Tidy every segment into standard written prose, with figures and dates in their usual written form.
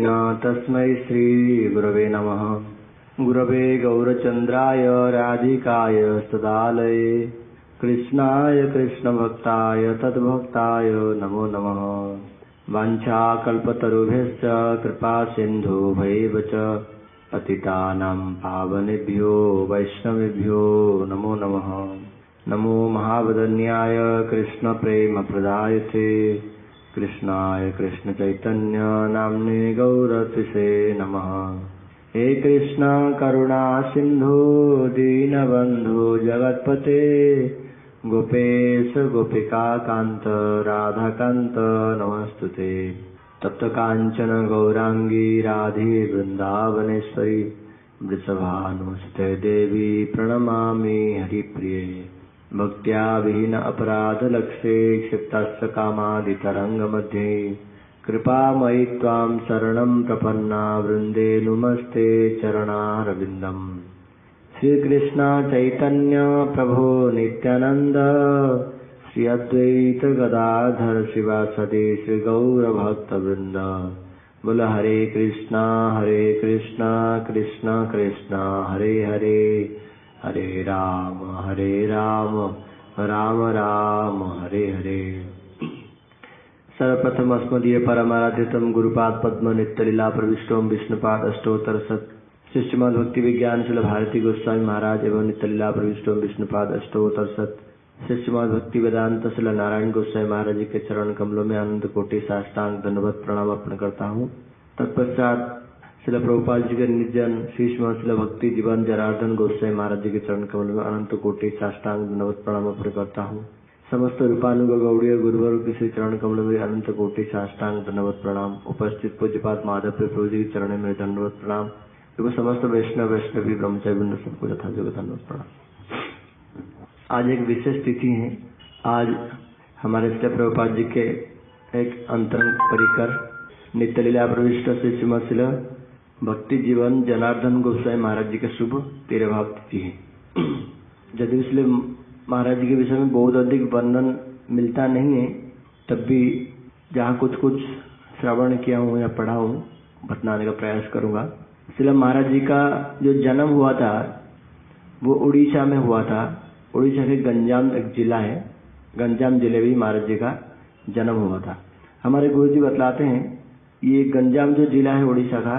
तस्मै श्री गुरवे नमः। गुरवे गौरचन्द्राय राधिकाय सदालये कृष्णाय कृष्णभक्ताय तद्भक्ताय नमो नमः। वाञ्छाकल्पतरुभ्यश्च कृपा सिन्धुभ्यैव च पतितानां पावनेभ्यो वैष्णवेभ्यो नमो नमः। नमो महावदन्याय कृष्णप्रेमप्रदायते कृष्णाय कृष्णचैतन्य नाम्ने गौरतिसे नमः। हे कृष्ण करुणा सिन्धु दीनबन्धु जगत्पते गोपेश गोपिका कान्त राधाकान्त नमस्तुते। तप्त काञ्चन गौरांगी राधे वृन्दावनेश्वरी वृषभानुसुते देवी प्रणमामि हरिप्रिये। भक्त्या विहीन अपराधलक्षे क्षिप्तस्य कामादितरङ्गमध्ये कृपामयि त्वां शरणं प्रपन्ना वृन्दे नुमस्ते चरणारविन्दम्। श्रीकृष्ण चैतन्य प्रभो नित्यानन्द श्री अद्वैत गदाधर शिवासदि श्री गौरभक्तवृन्द। बोल हरे कृष्णा कृष्ण कृष्ण हरे हरे हरे राम राम राम हरे हरे। सर्वप्रथम अस्मदीय परमाराध्यतम गुरुपाद पद्म नित्यलीला प्रविष्टोम विष्णुपाद अष्टोत्तर सत श्री श्रीमद् भक्ति विज्ञान शिल भारती गोस्वामी महाराज एवं नित्यलीला प्रविष्टोम विष्णुपाद अष्टोत्तर सत श्री श्रीमद् भक्ति वेदांत शिल नारायण गोस्वामी महाराज जी के चरण कमलों में आनंद कोटि साष्टांग दंडवत प्रणाम अर्पण करता हूँ। तत्पश्चात शिल प्रभुपाद जी के निर्जन श्री शिल भक्ति जीवन जनार्दन गोस्वामी महाराज जी के चरण कमल में अनंत कोटि साष्टांग दंडवत प्रणाम अर्पण करता हूँ। समस्त रूपानुग गौड़ीय गुरुवर के श्री चरण कमल में अनंत कोटि साष्टांग दंडवत प्रणाम। उपस्थित पूज्यपाद माधव प्रभु जी के चरण में दंडवत प्रणाम एवं समस्त वैष्णवी ब्रह्मचारी सबको यथायोग्य दंडवत प्रणाम। आज एक विशेष तिथि है। आज हमारे श्री प्रभुपाद जी के एक अंतरंग परिकर नित्यलीला प्रविष्ट श्री श्रीमद् शिल भक्ति जीवन जनार्दन गोस्वामी महाराज जी के शुभ 13 भाव तिथि है। यदि इसलिए महाराज जी के विषय में बहुत अधिक वर्णन मिलता नहीं है, तब भी जहाँ कुछ श्रवण किया हूँ या पढ़ा हूँ बताने का प्रयास करूँगा। इसलिए महाराज जी का जो जन्म हुआ था वो उड़ीसा में हुआ था। उड़ीसा के गंजाम एक जिला है, गंजाम जिले में महाराज जी का जन्म हुआ था। हमारे गुरु जी बतलाते हैं ये गंजाम जो जिला है उड़ीसा का,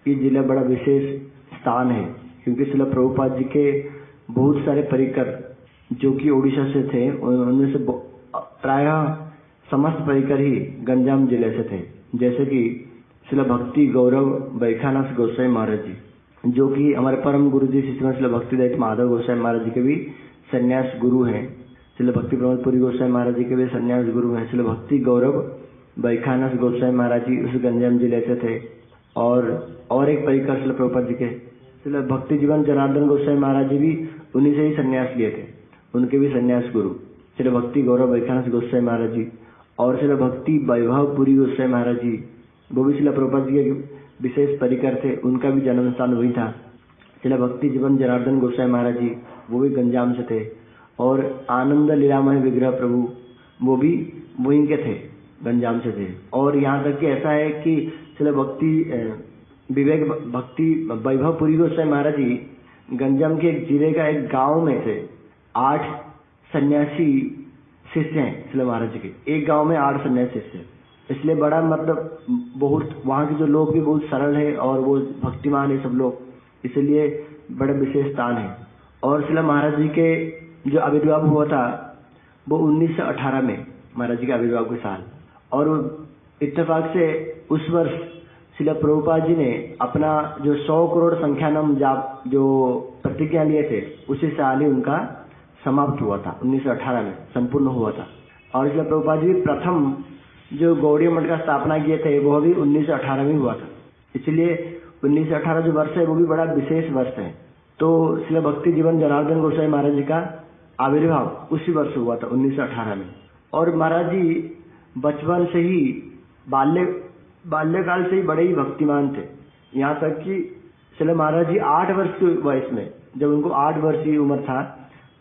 ये जिला बड़ा विशेष स्थान है, क्योंकि श्रील प्रभुपाद जी के बहुत सारे परिकर जो कि उड़ीसा से थे, उनमें से प्रायः समस्त परिकर ही गंजाम जिले से थे। जैसे कि श्रील भक्ति गौरव बैखानाथ गोस्वामी महाराज जी, जो कि हमारे परम गुरु जी श्री भक्ति दैत माधव गोस्वामी महाराज जी के भी संन्यास गुरु हैं। श्रील भक्ति प्रमोदपुरी गोस्वामी महाराज जी के भी संन्यास गुरु हैं। श्रील भक्ति गौरव बैखानाथ गोस्वामी महाराज जी उस गंजाम जिले से थे। और एक परिकर श्रील प्रभुपाद जी के श्रील भक्ति जीवन जनार्दन गोस्वामी महाराज जी भी उन्हीं से ही संन्यास लिए थे। उनके भी संन्यास गुरु श्रील भक्ति गौरव बैखानाथ गोस्वामी महाराज जी और श्रील भक्ति वैभवपुरी गोस्वामी महाराज जी, वो भी श्रील प्रभुपाद जी के विशेष परिकर थे। उनका भी जन्म स्थान वही था। श्रील भक्ति जीवन जनार्दन गोस्वामी महाराज जी वो भी गंजाम से थे। और आनंद लीलामय विग्रह प्रभु वो भी वहीं के थे, गंजाम से थे। और यहाँ तक कि ऐसा है कि श्रील भक्ति विवेक भक्ति वैभवपुरी गोस्वामी महाराज जी गंजाम के एक जिले का एक गांव में से 8 सन्यासी शिष्य हैं श्रील महाराज जी के। एक गांव में 8 सन्यासी शिष्य, इसलिए बड़ा मतलब बहुत वहाँ के जो लोग भी बहुत सरल है और वो भक्तिमान है सब लोग, इसलिए बड़ा विशेष स्थान है। और श्रील महाराज जी के जो आविर्भाव हुआ था वो 1918 में महाराज जी के आविर्भाव के साल। और इत्तेफाक से उस वर्ष श्रील प्रभुपाद जी ने अपना जो 100 करोड़ संख्यानम जाप जो प्रतिज्ञा लिए थे उसी साल ही उनका समाप्त हुआ था। 1918 में संपूर्ण हुआ था। और श्रील प्रभुपाद जी प्रथम जो गौड़ीय मठ का स्थापना किए थे वो भी 1918 में हुआ था। इसलिए 1918 जो वर्ष है वो भी बड़ा विशेष वर्ष है। तो श्रील भक्ति जीवन जनार्दन गोस्वामी महाराज जी का आविर्भाव उसी वर्ष हुआ था 1918 में। और महाराज जी बचपन से ही बाल्यकाल से ही बड़े ही भक्तिमान थे। यहाँ तक कि श्रील महाराज जी 8 वर्ष की वयस में, जब उनको 8 वर्ष की उम्र था,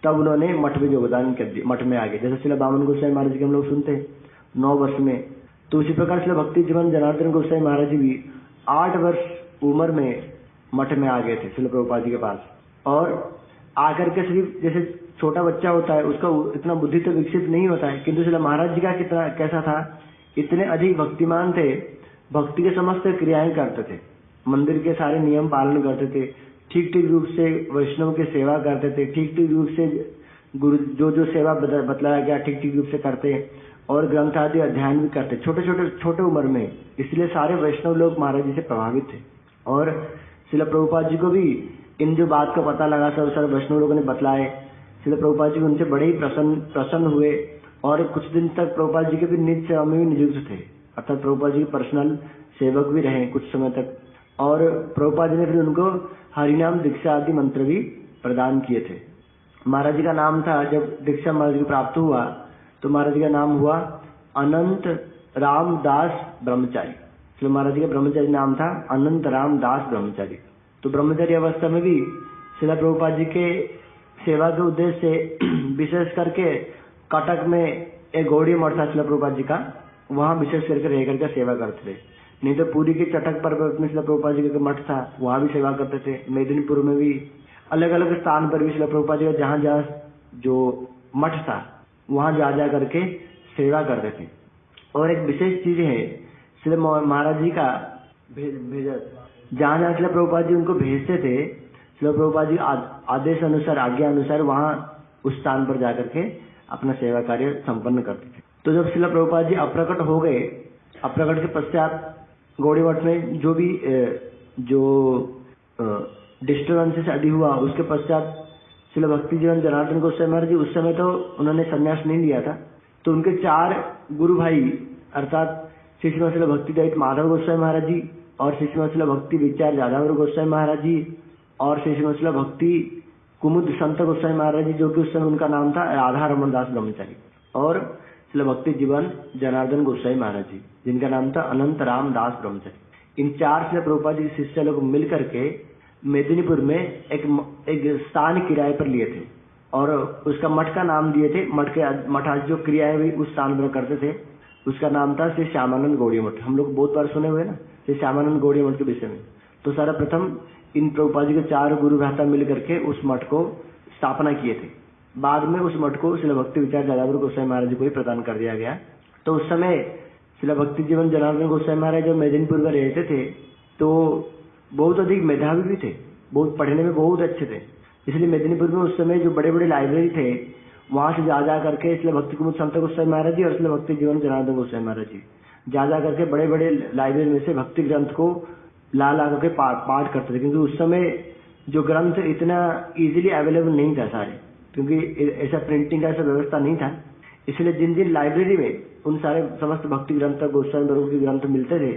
तब उन्होंने मठ में योगदान कर दिया, मठ में आ गए। जैसे श्रील बामन गोस्वामी महाराज जी के हम लोग सुनते हैं 9 वर्ष में तो उसी प्रकार से भक्ति जीवन जनार्दन गोसाई महाराज जी भी 8 वर्ष उम्र में मठ में आ गए थे श्रील प्रभुपाद जी के पास। और आकर के सिर्फ जैसे छोटा बच्चा होता है उसका इतना बुद्धि तो विकसित नहीं होता है, किंतु श्रील महाराज जी का कितना कैसा था, इतने अधिक भक्तिमान थे, भक्ति के समस्त क्रियाएं करते थे, मंदिर के सारे नियम पालन करते थे, ठीक ठीक रूप से वैष्णव की सेवा करते थे, ठीक ठीक रूप से गुरु जो सेवा बतलाया गया ठीक ठीक रूप से करते, और ग्रंथ आदि अध्ययन भी करते छोटे उम्र में। इसलिए सारे वैष्णव लोग महाराज जी से प्रभावित थे। और श्रील प्रभुपाद जी को भी इन जो बात का पता लगा सब सारे वैष्णव लोगों ने बतलाए। श्रील प्रभुपाद जी उनसे बड़े ही प्रसन्न हुए और कुछ दिन तक प्रभुपाद जी के भी नित्य सेवा में भी नियुक्त थे, अर्थात प्रभुपाद जी के पर्सनल सेवक भी रहे कुछ समय तक। और प्रभुपाद जी ने फिर उनको हरिनाम दीक्षा आदि मंत्र भी प्रदान किए थे। महाराज जी का नाम था, जब दीक्षा महाराज जी को प्राप्त हुआ तो महाराज जी का नाम हुआ अनंत रामदास ब्रह्मचारी। तो महाराज जी का ब्रह्मचारी नाम था अनंत रामदास ब्रह्मचारी। तो ब्रह्मचारी अवस्था में भी श्रील प्रभुपाद जी के सेवा के उद्देश्य से विशेष करके कटक में एक गौड़ी मठ था श्रील प्रभुपाद जी का, वहाँ विशेष करके रह करके सेवा करते थे। नहीं तो पूरी के चटक पर्वत में श्रील प्रभुपाद जी का मठ था, वहाँ भी सेवा करते थे। मेदिनीपुर में भी अलग अलग स्थान पर भी श्रील प्रभुपाद जी का जहाँ जहाँ जो मठ था वहाँ जा करके सेवा करते थे। और एक विशेष चीज है श्री महाराज जी का जहाँ जहाँ श्रील प्रभुपाद जी उनको भेजते थे, श्रील प्रभुपाद जी आदेश अनुसार आज्ञा अनुसार वहाँ उस स्थान पर जाकर के अपना सेवा कार्य संपन्न करते थे। तो जब श्रील प्रभुपाद जी अप्रकट हो गए, अप्रकट के पश्चात गौड़ी मठ में जो भी डिस्टर्बेंसेस आदि हुआ, उसके पश्चात श्रील भक्ति जीवन जनार्दन गोसाई महाराज जी उस समय तो उन्होंने संन्यास नहीं लिया था। तो उनके 4 गुरु भाई अर्थात श्री श्री भक्ति दैत माधव गोसाई महाराज जी और श्री श्री भक्ति विचार जादव गोसाई महाराज जी और श्री श्री भक्ति कुमुद संत गोसाई महाराज जी, जो कि उस समय उनका नाम था राधा रमन दास ब्रह्मचारी, और श्री भक्ति जीवन जनार्दन गोसाई महाराज जी जिनका नाम था अनंत राम दास ब्रह्मचारी। इन 4 श्रील प्रभुपाद जी शिष्य लोग मिल करके मेदिनीपुर में एक स्थान किराए पर लिए थे और उसका मठ का नाम दिए थे। मठ आज जो क्रियाएं भी उस स्थान पर करते थे उसका नाम था श्री श्यामानंद गौड़ी मठ। हम लोग बहुत बार सुने हुए ना श्री श्यामानंद गौड़ी मठ के विषय में। तो सर्वप्रथम इन प्रभुपाद जी के 4 गुरु भ्राता मिल करके उस मठ को स्थापना किए थे। बाद में उस मठ को श्रील भक्ति विचार जादव गोसाई महाराज जी को ही प्रदान कर दिया गया। तो उस समय श्रील भक्ति जीवन जनार्दन गोसाई महाराज जब मेदिनीपुर में रहते थे तो बहुत अधिक मेधावी भी थे, बहुत पढ़ने में बहुत अच्छे थे। इसलिए मेदिनीपुर में उस समय जो बड़े बड़े लाइब्रेरी थे वहां से जा करके इसलिए भक्ति कुमुद संत गोसाई महाराज जी और इसलिए भक्ति जीवन जनार्दन गोसाई महाराज जी जा करके बड़े बड़े लाइब्रेरी में से भक्ति ग्रंथ को ला करके पाठ करते थे। क्योंकि उस समय जो ग्रंथ इतना इजीली अवेलेबल नहीं था सारे, क्योंकि ऐसा प्रिंटिंग का ऐसा व्यवस्था नहीं था। इसलिए जिन जिन लाइब्रेरी में उन सारे समस्त भक्ति ग्रंथ गोस्वामी वर्गों के ग्रंथ मिलते थे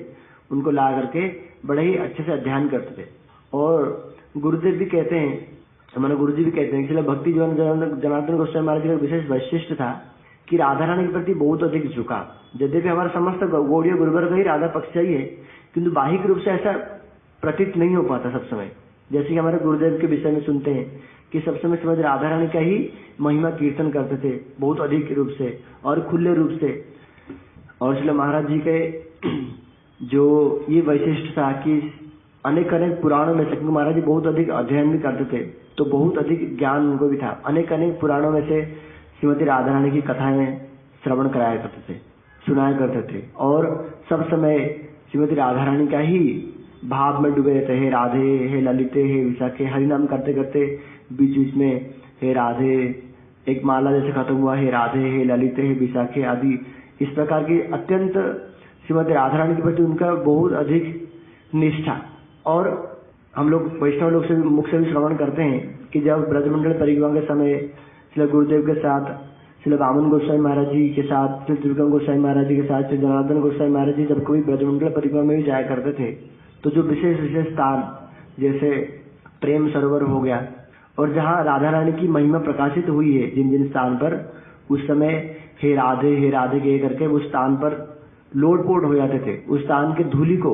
उनको ला करके बड़े ही अच्छे से अध्ययन करते थे। और गुरुदेव भी कहते हैं, हमारे गुरुजी भी कहते हैं कि भक्ति जीवन जनार्दन गोस्वामी महाराज का विशेष वैशिष्ट था कि राधा रानी के प्रति बहुत अधिक झुकाव। यद्यपि हमारा समस्त गौड़ीय गुरुवर्ग ही राधा पक्ष ही है, किंतु बाहिक रूप से ऐसा प्रतीत नहीं हो पाता सब समय। जैसे कि हमारे गुरुदेव के विषय में सुनते हैं कि सब समय समझ राधा रानी का ही महिमा कीर्तन करते थे बहुत अधिक रूप से और खुले रूप से। और इसलिए महाराज जी के जो ये वैशिष्ट था कि अनेक अनेक पुराणों में से, क्योंकि महाराज जी बहुत अधिक अध्ययन भी करते थे तो बहुत अधिक ज्ञान उनको भी था। अनेक अनेक पुराणों में से श्रीमती राधा रानी की कथाएं श्रवण कराया करते थे, सुनाया करते थे और सब समय श्रीमती राधा रानी का ही भाव में डूबे रहते। हे राधे, हे ललिते, हे विशाखे, हरि नाम करते करते बीच बीच में हे राधे, एक माला जैसे खत्म हुआ हे राधे, हे ललिते, हे विशाखे आदि इस प्रकार की अत्यंत श्रीमती राधा रानी के प्रति उनका बहुत अधिक निष्ठा। और हम लोग वैष्णव लोग से मुख से भी श्रवण करते हैं कि जब ब्रजमंडल परिक्रमा के समय श्री गुरुदेव के साथ श्री वामन गोसाई महाराज जी के साथ, श्री त्रिविक्रम गोसाई महाराज जी के साथ, श्री जनार्दन गोसाई महाराज जी जब कभी ब्रजमंडल परिक्रमा में भी जाया करते थे तो जो विशेष विशेष स्थान जैसे प्रेम सरोवर हो गया और जहाँ राधा रानी की महिमा प्रकाशित हुई है जिन जिन स्थान पर, उस समय हे राधे कह करके उस स्थान पर लोटपोट हो जाते थे। उस स्थान के धूलि को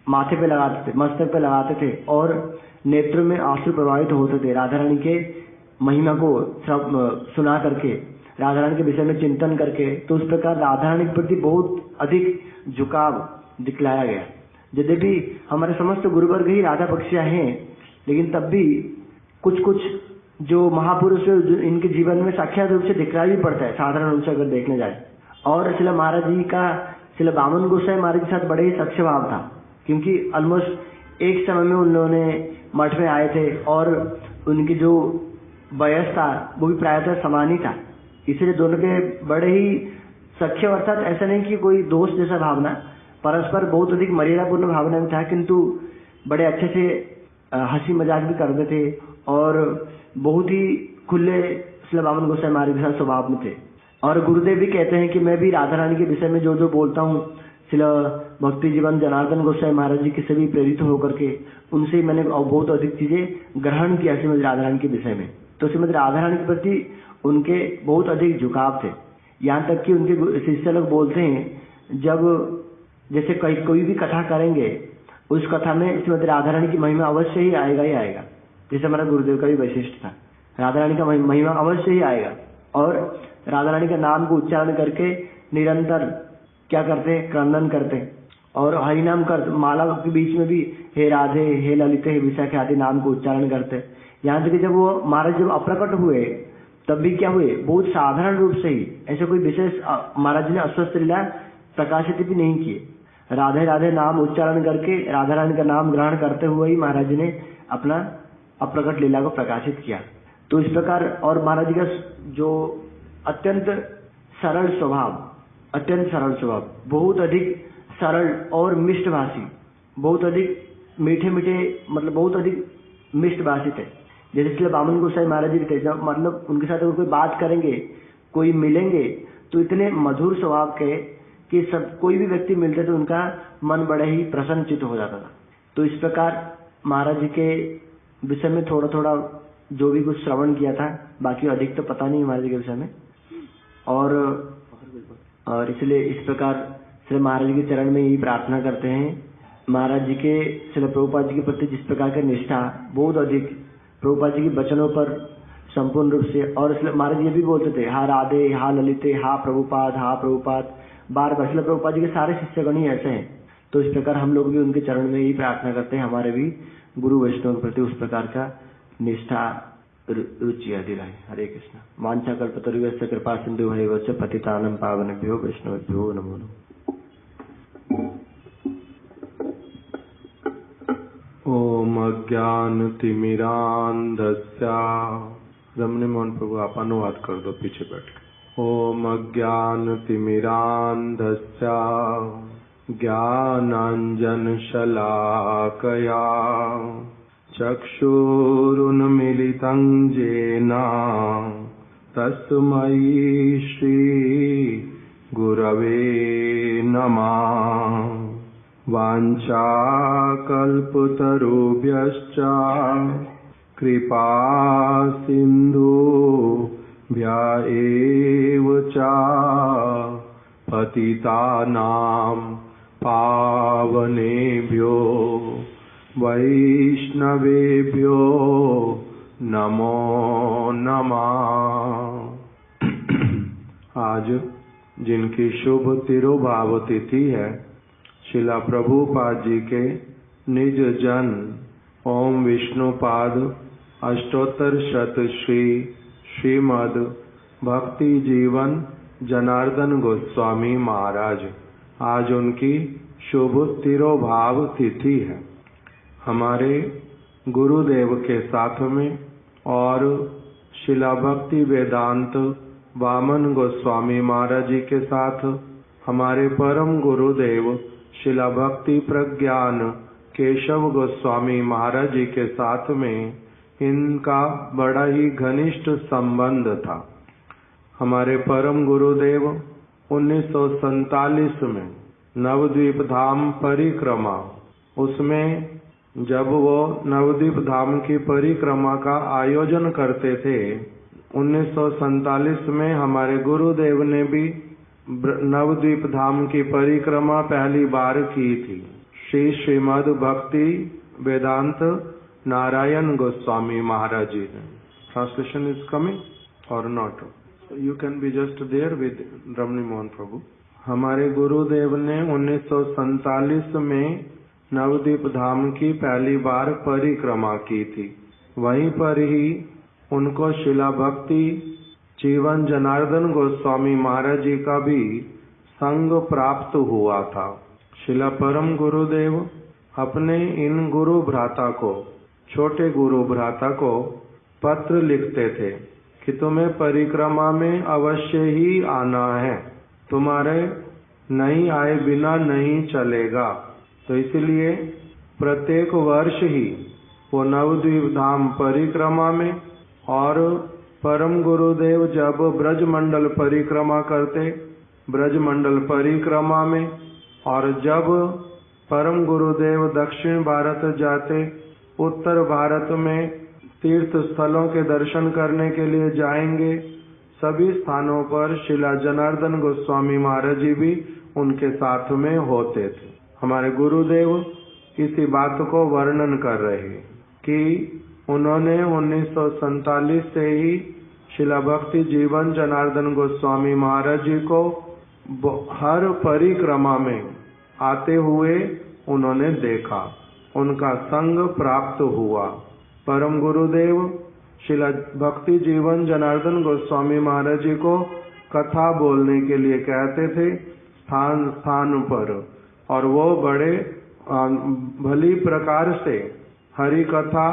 माथे पे लगाते थे, मस्तक पे लगाते थे और नेत्रों में आंसू प्रभावित होते थे राधा रानी के महिमा को सुना करके, राधा रानी के विषय में चिंतन करके। तो उस प्रकार राधा रानी के प्रति बहुत अधिक झुकाव दिखलाया गया। यद्यपि हमारे समस्त गुरुवर्ग ही राधा पक्षिया हैं, लेकिन तब भी कुछ कुछ जो महापुरुष इनके जीवन में साक्षात रूप से दिखलाई भी पड़ता है, साधारण रूप से अगर देखने जाए। और शिला महाराज जी का शिला बामन गोसाई महाराज के साथ बड़े ही सख्य भाव था, क्योंकि ऑलमोस्ट एक समय में उन्होंने मठ में आए थे और उनकी जो वयस था वो भी प्रायतः समान ही था, इसलिए दोनों के बड़े ही सख्य, अर्थात ऐसा नहीं कि कोई दोष जैसा भावना, परस्पर बहुत अधिक मर्यादापूर्ण भावना में था, किंतु बड़े अच्छे से हंसी मजाक भी करते थे और बहुत ही खुले शिला बामन गोसाई महाराज के साथ स्वभाव में थे। और गुरुदेव भी कहते हैं कि मैं भी राधा रानी के विषय में जो जो बोलता हूँ, शिला भक्ति जीवन जनार्दन गोसाई महाराज जी के से भी प्रेरित होकर के उनसे मैंने बहुत अधिक चीजें ग्रहण किया श्रीमती राधा रानी के विषय में। तो श्रीमती राधा रानी के प्रति उनके बहुत अधिक झुकाव थे, यहाँ तक कि उनके शिष्य लोग बोलते हैं जब जैसे कोई भी कथा करेंगे उस कथा में श्रीमती राधा रानी की महिमा अवश्य ही आएगा ही आएगा। जैसे हमारा गुरुदेव का भी वैशिष्ट था, राधा रानी का महिमा अवश्य ही आएगा। और राधा रानी का नाम को उच्चारण करके निरंतर क्या करते, क्रंदन करते और हरिनाम कर माला के बीच में भी हे राधे, हे ललिते, हे विशाखे आदि नाम को उच्चारण करते। यहाँ तक जब वो महाराज जब अप्रकट हुए तब भी क्या हुए, बहुत साधारण रूप से ही, ऐसे कोई विशेष महाराज ने अस्वस्थ लीला प्रकाशित भी नहीं किए। राधे राधे नाम उच्चारण करके राधा रानी का नाम ग्रहण करते हुए ही महाराज ने अपना अप्रकट लीला को प्रकाशित किया। तो इस प्रकार, और महाराज जी का जो अत्यंत सरल स्वभाव, बहुत अधिक सरल और मिष्टभाषी, बहुत अधिक मीठे मीठे, मतलब बहुत अधिक मिष्टभाषी थे। जैसे इसलिए बामन गोसाई महाराज जी थे, जब मतलब उनके साथ अगर कोई बात करेंगे, कोई मिलेंगे तो इतने मधुर स्वभाव के कि सब कोई भी व्यक्ति मिलते तो उनका मन बड़े ही प्रसन्नचित्त हो जाता था। तो इस प्रकार महाराज जी के विषय में थोड़ा थोड़ा जो भी कुछ श्रवण किया था, बाकी अधिक तो पता नहीं महाराज जी के विषय में। और इसलिए इस प्रकार श्री महाराज जी के चरण में यही प्रार्थना करते हैं, महाराज जी के श्री प्रभुपाद जी के प्रति जिस प्रकार की निष्ठा बहुत अधिक, प्रभुपाद जी के वचनों पर संपूर्ण रूप से। और इसलिए महाराज ये भी बोलते थे, हा राधे, हा ललिते, हा प्रभुपाद, बार बार। इसलिए प्रभुपाद जी के सारे शिष्यगण ही ऐसे हैं। तो इस प्रकार हम लोग भी उनके चरण में यही प्रार्थना करते हैं, हमारे भी गुरु वैष्णव के प्रति उस प्रकार का निष्ठा रुचि आदि रहे। हरे कृष्ण। वांछा कल्पतरुभ्यश्च कृपा सिन्धुभ्यश्च पतितानां पावनेभ्यो वैष्णवेभ्यो नमो नमः। ओम अज्ञानतिमिरान्धस्य, रमणी मोहन प्रभु आप अनुवाद कर दो पीछे बैठ के। ओम अज्ञानतिमिरान्धस्य ज्ञानाञ्जनशलाकया चक्षुरुन्मीलितं येन तस्मै श्री गुरवे नमः। वाञ्छाकल्पतरुभ्यश्च कृपा सिन्धुभ्य एव च पतितानां पावनेभ्यो वैष्णवेभ्यो नमो नमः। आज जिनकी शुभ तिरुभाव तिथि है, शिला प्रभुपाद जी के निज जन ओम विष्णुपाद अष्टोत्तर शत श्रीमद भक्ति जीवन जनार्दन गोस्वामी महाराज, आज उनकी शुभ तिरुभाव तिथि है। हमारे गुरुदेव के साथ में और शिला भक्ति वेदांत वामन गोस्वामी महाराज जी के साथ हमारे परम गुरुदेव शिला भक्ति प्रज्ञान केशव गोस्वामी महाराज जी के साथ में इनका बड़ा ही घनिष्ठ संबंध था। हमारे परम गुरुदेव 1947 में नवद्वीप धाम परिक्रमा, उसमें जब वो नवद्वीप धाम की परिक्रमा का आयोजन करते थे, 1947 में हमारे गुरुदेव ने भी नवद्वीप धाम की परिक्रमा पहली बार की थी। श्रीमद भक्ति वेदांत नारायण गोस्वामी महाराज जी ने। Translation is coming or not? You can be just there with Ramani Mohan प्रभु। हमारे गुरुदेव ने 1947 में नवद्वीप धाम की पहली बार परिक्रमा की थी। वहीं पर ही उनको शिला भक्ति जीवन जनार्दन गोस्वामी महाराज जी का भी संग प्राप्त हुआ था। शिला परम गुरुदेव अपने इन गुरु भ्राता को, छोटे गुरु भ्राता को पत्र लिखते थे कि तुम्हें परिक्रमा में अवश्य ही आना है, तुम्हारे नहीं आए बिना नहीं चलेगा। तो इसलिए प्रत्येक वर्ष ही वो नवद्वीप धाम परिक्रमा में, और परम गुरुदेव जब ब्रजमंडल परिक्रमा करते, ब्रजमंडल परिक्रमा में, और जब परम गुरुदेव दक्षिण भारत जाते, उत्तर भारत में तीर्थ स्थलों के दर्शन करने के लिए जाएंगे, सभी स्थानों पर शिला जनार्दन गोस्वामी महाराज जी भी उनके साथ में होते थे। हमारे गुरुदेव इसी बात को वर्णन कर रहे हैं कि उन्होंने 1947 से ही शिला भक्ति जीवन जनार्दन गोस्वामी महाराज जी को हर परिक्रमा में आते हुए उन्होंने देखा, उनका संग प्राप्त हुआ। परम गुरुदेव शिला भक्ति जीवन जनार्दन गोस्वामी महाराज जी को कथा बोलने के लिए कहते थे स्थान स्थान पर, और वो बड़े भली प्रकार से हरि कथा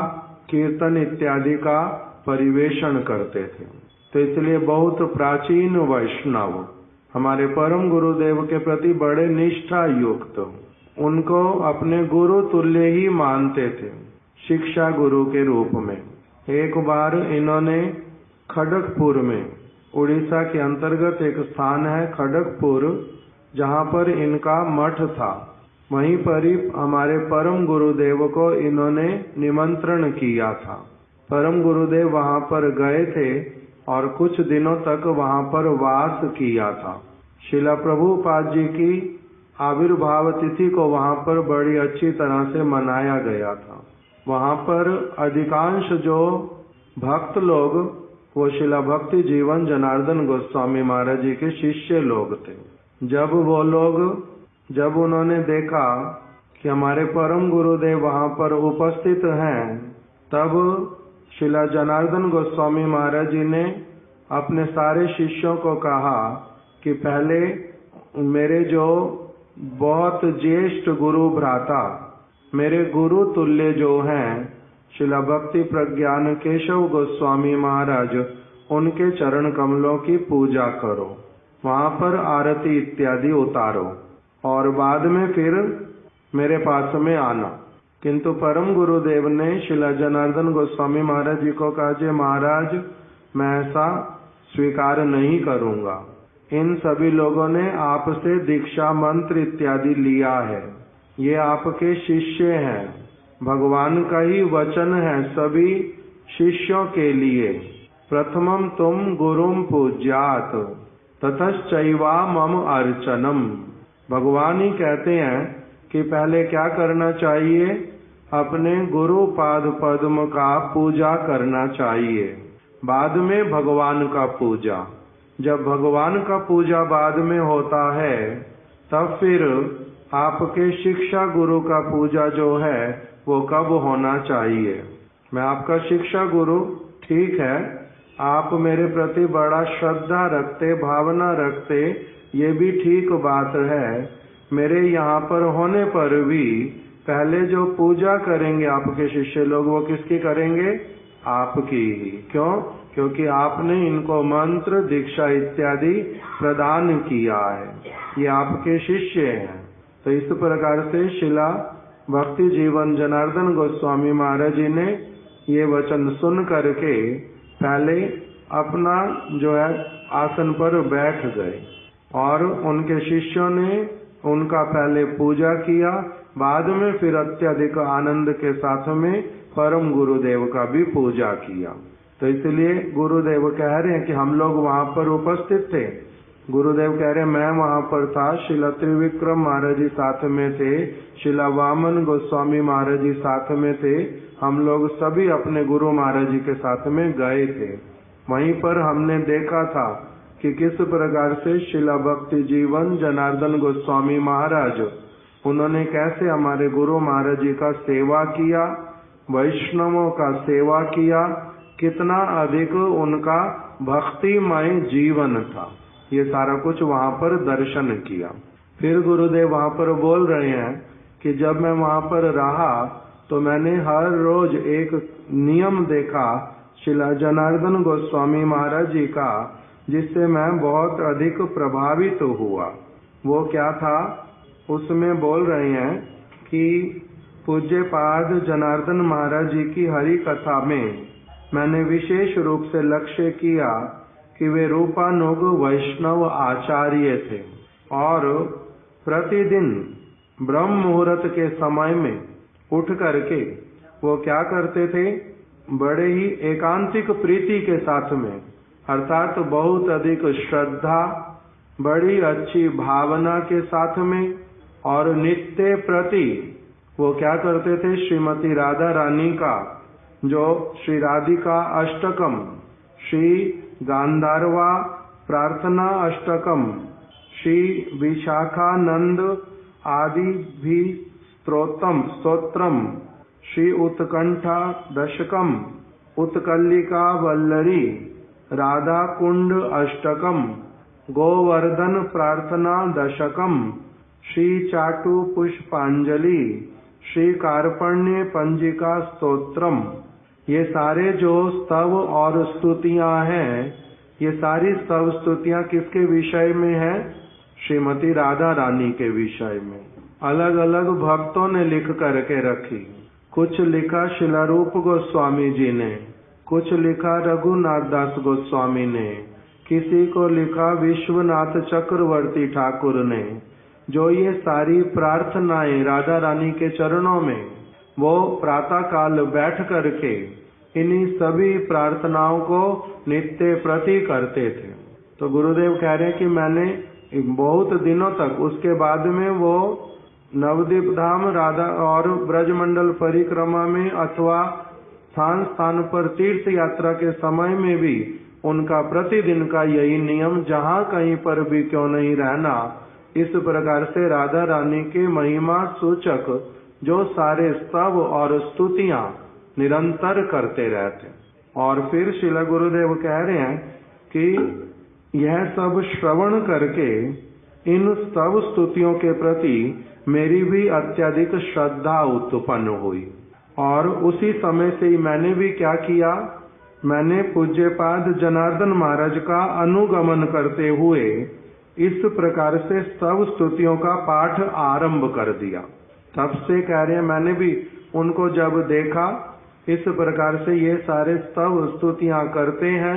कीर्तन इत्यादि का परिवेषण करते थे। तो इसलिए बहुत प्राचीन वैष्णव हमारे परम गुरुदेव के प्रति बड़े निष्ठा युक्त, उनको अपने गुरु तुल्य ही मानते थे, शिक्षा गुरु के रूप में। एक बार इन्होंने खड़गपुर में, उड़ीसा के अंतर्गत एक स्थान है खड़गपुर, जहाँ पर इनका मठ था, वहीं पर ही हमारे परम गुरुदेव को इन्होंने निमंत्रण किया था। परम गुरुदेव वहाँ पर गए थे और कुछ दिनों तक वहाँ पर वास किया था। शिला प्रभुपाद जी की आविर्भाव तिथि को वहाँ पर बड़ी अच्छी तरह से मनाया गया था। वहाँ पर अधिकांश जो भक्त लोग वो शिला भक्ति जीवन जनार्दन गोस्वामी महाराज जी के शिष्य लोग थे। जब उन्होंने देखा कि हमारे परम गुरुदेव वहाँ पर उपस्थित हैं, तब शिला जनार्दन गोस्वामी महाराज जी ने अपने सारे शिष्यों को कहा कि पहले मेरे जो बहुत ज्येष्ठ गुरु भ्राता, मेरे गुरु तुल्य जो हैं शिला भक्ति प्रज्ञान केशव गोस्वामी महाराज, उनके चरण कमलों की पूजा करो, वहाँ पर आरती इत्यादि उतारो और बाद में फिर मेरे पास में आना। किंतु परम गुरुदेव ने शिला जनार्दन गोस्वामी महाराज जी को कहा, जी महाराज मैं ऐसा स्वीकार नहीं करूँगा, इन सभी लोगों ने आपसे दीक्षा मंत्र इत्यादि लिया है, ये आपके शिष्य हैं, भगवान का ही वचन है सभी शिष्यों के लिए, प्रथमम तुम गुरुम पूज्यात ततश्चैवा मम अर्चनम। भगवान ही कहते हैं कि पहले क्या करना चाहिए, अपने गुरु पाद पद्म का पूजा करना चाहिए, बाद में भगवान का पूजा। जब भगवान का पूजा बाद में होता है तब फिर आपके शिक्षा गुरु का पूजा जो है वो कब होना चाहिए। मैं आपका शिक्षा गुरु, ठीक है, आप मेरे प्रति बड़ा श्रद्धा रखते, भावना रखते, ये भी ठीक बात है। मेरे यहाँ पर होने पर भी पहले जो पूजा करेंगे आपके शिष्य लोग, वो किसकी करेंगे? आपकी ही। क्यों? क्योंकि आपने इनको मंत्र दीक्षा इत्यादि प्रदान किया है, ये आपके शिष्य हैं। तो इस प्रकार से शिला भक्ति जीवन जनार्दन गोस्वामी महाराज जी ने ये वचन सुन करके पहले अपना जो है आसन पर बैठ गए और उनके शिष्यों ने उनका पहले पूजा किया, बाद में फिर अत्यधिक आनंद के साथ में परम गुरुदेव का भी पूजा किया। तो इसलिए गुरुदेव कह रहे हैं कि हम लोग वहाँ पर उपस्थित थे। गुरुदेव कह रहे हैं मैं वहाँ पर था, शिला त्रिविक्रम महाराज जी साथ में थे, शिला वामन गोस्वामी महाराज जी साथ में थे, हम लोग सभी अपने गुरु महाराज जी के साथ में गए थे। वहीं पर हमने देखा था कि किस प्रकार से शिला भक्ति जीवन जनार्दन गोस्वामी महाराज उन्होंने कैसे हमारे गुरु महाराज जी का सेवा किया, वैष्णवों का सेवा किया, कितना अधिक उनका भक्तिमय जीवन था, ये सारा कुछ वहां पर दर्शन किया। फिर गुरुदेव वहां पर बोल रहे हैं कि जब मैं वहां पर रहा तो मैंने हर रोज एक नियम देखा शिला जनार्दन गोस्वामी महाराज जी का, जिससे मैं बहुत अधिक प्रभावित हुआ। वो क्या था, उसमें बोल रहे हैं कि पूज्य पाद जनार्दन महाराज जी की हरि कथा में मैंने विशेष रूप से लक्ष्य किया कि वे रूपानुग वैष्णव आचार्य थे और प्रतिदिन ब्रह्म मुहूर्त के समय में उठ करके वो क्या करते थे, बड़े ही एकांतिक प्रीति के साथ में, अर्थात बहुत अधिक श्रद्धा, बड़ी अच्छी भावना के साथ में और नित्य प्रति वो क्या करते थे, श्रीमती राधा रानी का जो श्री राधिका अष्टकम, श्री गांधारवा प्रार्थना अष्टकम, श्री विशाखानंद आदि भी स्तोत्रम, श्री उत्कंठा दशकम, उत्कल्लिका वल्लरी, राधा कुंड अष्टकम, गोवर्धन प्रार्थना दशकम, श्री चाटु पुष्पांजलि, श्री कार्पण्य पंजिका स्तोत्रम, ये सारे जो स्तव और स्तुतियां हैं, ये सारी स्तव स्तुतियां किसके विषय में है, श्रीमती राधा रानी के विषय में। अलग अलग भक्तों ने लिख करके रखी, कुछ लिखा शिलारूप गोस्वामी जी ने, कुछ लिखा रघुनाथ दास गोस्वामी ने, किसी को लिखा विश्वनाथ चक्रवर्ती ठाकुर ने। जो ये सारी प्रार्थनाएं राधा रानी के चरणों में वो प्रातः काल बैठ करके इन्हीं सभी प्रार्थनाओं को नित्य प्रति करते थे। तो गुरुदेव कह रहे हैं कि मैंने बहुत दिनों तक, उसके बाद में वो नवदीप धाम राधा और ब्रजमंडल परिक्रमा में अथवा स्थान स्थान पर तीर्थ यात्रा के समय में भी उनका प्रतिदिन का यही नियम, जहाँ कहीं पर भी क्यों नहीं रहना, इस प्रकार से राधा रानी के महिमा सूचक जो सारे स्तव और स्तुतियां निरंतर करते रहते। और फिर शिला गुरुदेव कह रहे हैं कि यह सब श्रवण करके इन स्तव स्तुतियों के प्रति मेरी भी अत्यधिक श्रद्धा उत्पन्न हुई। और उसी समय से ही मैंने भी क्या किया, मैंने पूज्यपाद जनार्दन महाराज का अनुगमन करते हुए इस प्रकार से स्तव स्तुतियों का पाठ आरंभ कर दिया। तब से कह रहे हैं मैंने भी उनको जब देखा इस प्रकार से ये सारे स्तव स्तुतियां करते हैं,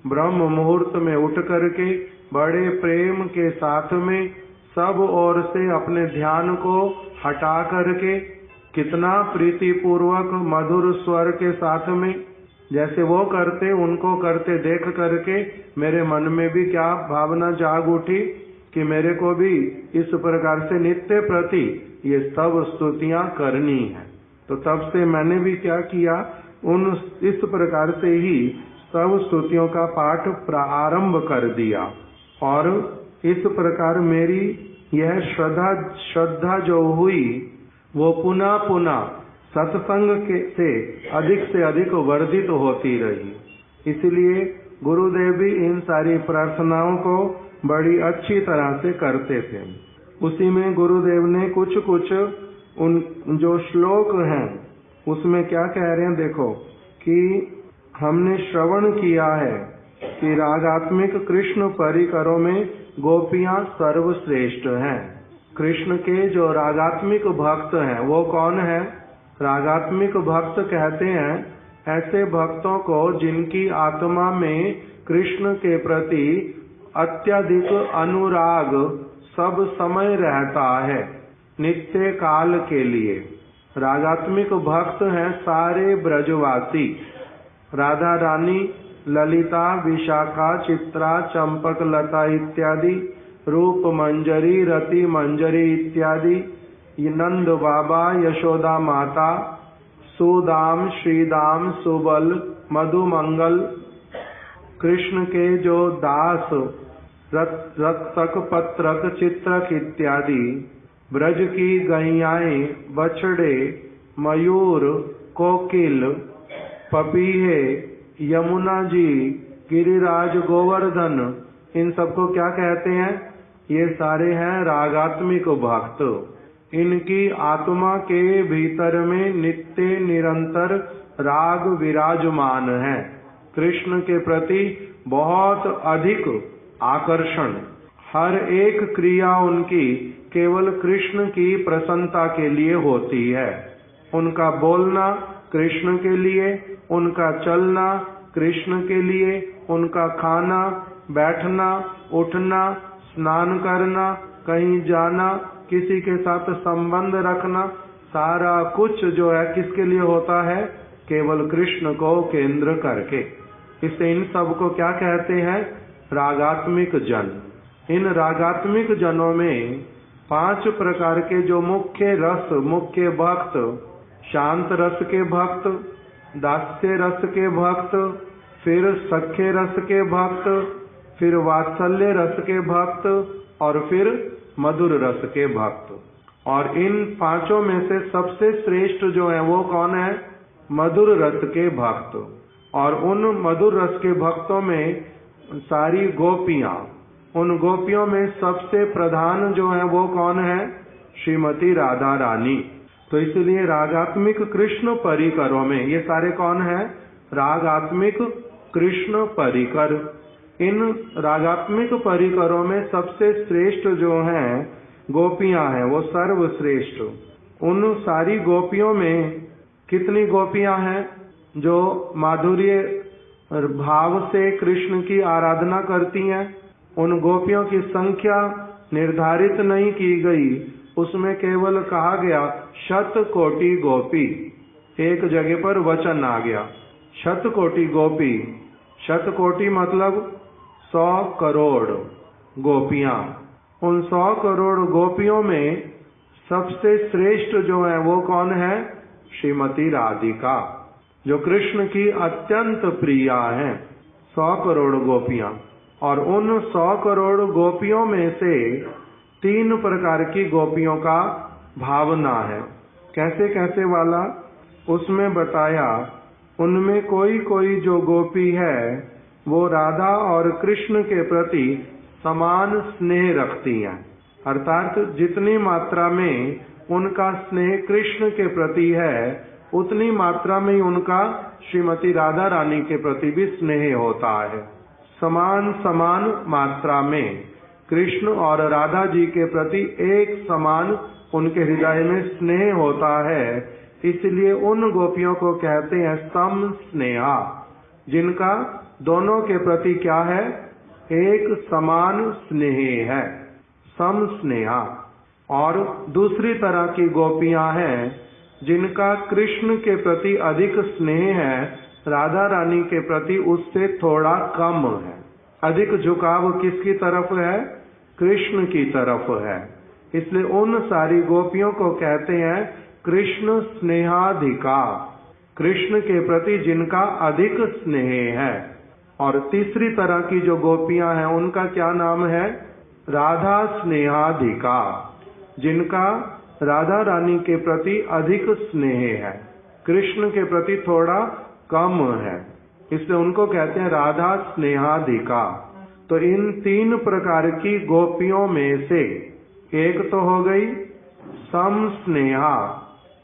ब्रह्म मुहूर्त में उठ करके बड़े प्रेम के साथ में सब ओर से अपने ध्यान को हटा करके कितना प्रीति पूर्वक मधुर स्वर के साथ में जैसे वो करते, उनको करते देख करके मेरे मन में भी क्या भावना जाग उठी कि मेरे को भी इस प्रकार से नित्य प्रति ये स्तव स्तुतियां करनी है। तो तब से मैंने भी क्या किया, इस प्रकार से ही स्तव स्तुतियों का पाठ प्रारंभ कर दिया। और इस प्रकार मेरी यह श्रद्धा जो हुई वो पुनः पुनः सत्संग से अधिक वर्धित होती रही। इसलिए गुरुदेव भी इन सारी प्रार्थनाओं को बड़ी अच्छी तरह से करते थे। उसी में गुरुदेव ने कुछ उन जो श्लोक हैं उसमें क्या कह रहे हैं, देखो कि हमने श्रवण किया है कि रागात्मिक कृष्ण परिकरों में गोपियां सर्वश्रेष्ठ हैं। कृष्ण के जो रागात्मिक भक्त हैं वो कौन है? रागात्मिक भक्त कहते हैं ऐसे भक्तों को जिनकी आत्मा में कृष्ण के प्रति अत्यधिक अनुराग सब समय रहता है, नित्य काल के लिए। रागात्मिक भक्त हैं सारे ब्रजवासी, राधा रानी, ललिता, विशाखा, चित्रा, चंपक लता इत्यादि, रूप मंजरी, रति मंजरी इत्यादि, नंद बाबा, यशोदा माता, सुदाम, श्रीदाम, सुबल, मधुमंगल, कृष्ण के जो दास रक्तक पत्रक चित्रक इत्यादि ब्रज की गैयाएं, बछड़े, मयूर, कोकिल, पपीहे, यमुना जी, गिरिराज, गोवर्धन, इन सबको क्या कहते हैं? ये सारे हैं रागात्मिक भक्त। इनकी आत्मा के भीतर में नित्य निरंतर राग विराजमान है। कृष्ण के प्रति बहुत अधिक आकर्षण, हर एक क्रिया उनकी केवल कृष्ण की प्रसन्नता के लिए होती है। उनका बोलना कृष्ण के लिए, उनका चलना कृष्ण के लिए, उनका खाना, बैठना, उठना, स्नान करना, कहीं जाना, किसी के साथ संबंध रखना, सारा कुछ जो है किसके लिए होता है? केवल कृष्ण को केंद्र करके। इससे इन सब को क्या कहते हैं? रागात्मिक जन। इन रागात्मिक जनों में 5 प्रकार के जो मुख्य रस, मुख्य भक्त, शांत रस के भक्त, दास्य रस के भक्त, फिर सख्य रस के भक्त, फिर वात्सल्य रस के भक्त और फिर मधुर रस के भक्त। और इन 5 में से सबसे श्रेष्ठ जो है वो कौन है? मधुर रस के भक्त। और उन मधुर रस के भक्तों में सारी गोपियां, उन गोपियों में सबसे प्रधान जो है वो कौन है? श्रीमती राधा रानी। तो इसलिए रागात्मिक कृष्ण परिकरों में ये सारे कौन है? रागात्मिक कृष्ण परिकर। इन रागात्मिक परिकरों में सबसे श्रेष्ठ जो हैं गोपियां हैं, वो सर्वश्रेष्ठ। उन सारी गोपियों में कितनी गोपियां हैं जो माधुर्य भाव से कृष्ण की आराधना करती हैं? उन गोपियों की संख्या निर्धारित नहीं की गई, उसमें केवल कहा गया 100,000,000 गोपी। एक जगह पर वचन आ गया 100,000,000 गोपी। 100,000,000 मतलब 100 करोड़ गोपियां। उन 100 करोड़ गोपियों में सबसे श्रेष्ठ जो है वो कौन है? श्रीमती राधिका, जो कृष्ण की अत्यंत प्रिया हैं। 100 करोड़ गोपियां। और उन 100 करोड़ गोपियों में से 3 प्रकार की गोपियों का भावना है। कैसे कैसे वाला? उसमें बताया, उनमें कोई कोई जो गोपी है वो राधा और कृष्ण के प्रति समान स्नेह रखती हैं। अर्थात जितनी मात्रा में उनका स्नेह कृष्ण के प्रति है, उतनी मात्रा में ही उनका श्रीमती राधा रानी के प्रति भी स्नेह होता है। समान समान मात्रा में कृष्ण और राधा जी के प्रति एक समान उनके हृदय में स्नेह होता है। इसलिए उन गोपियों को कहते हैं सम स्नेहा, जिनका दोनों के प्रति क्या है? एक समान स्नेह है, सम स्नेहा। और दूसरी तरह की गोपियां हैं जिनका कृष्ण के प्रति अधिक स्नेह है, राधा रानी के प्रति उससे थोड़ा कम है। अधिक झुकाव किसकी तरफ है? कृष्ण की तरफ है। इसलिए उन सारी गोपियों को कहते हैं कृष्ण स्नेहाधिका, कृष्ण के प्रति जिनका अधिक स्नेह है। और तीसरी तरह की जो गोपियां हैं उनका क्या नाम है? राधा स्नेहाधिका, जिनका राधा रानी के प्रति अधिक स्नेह है, कृष्ण के प्रति थोड़ा कम है, इसलिए उनको कहते हैं राधा स्नेहाधिका। तो इन 3 प्रकार की गोपियों में से एक तो हो गई सम स्नेहा,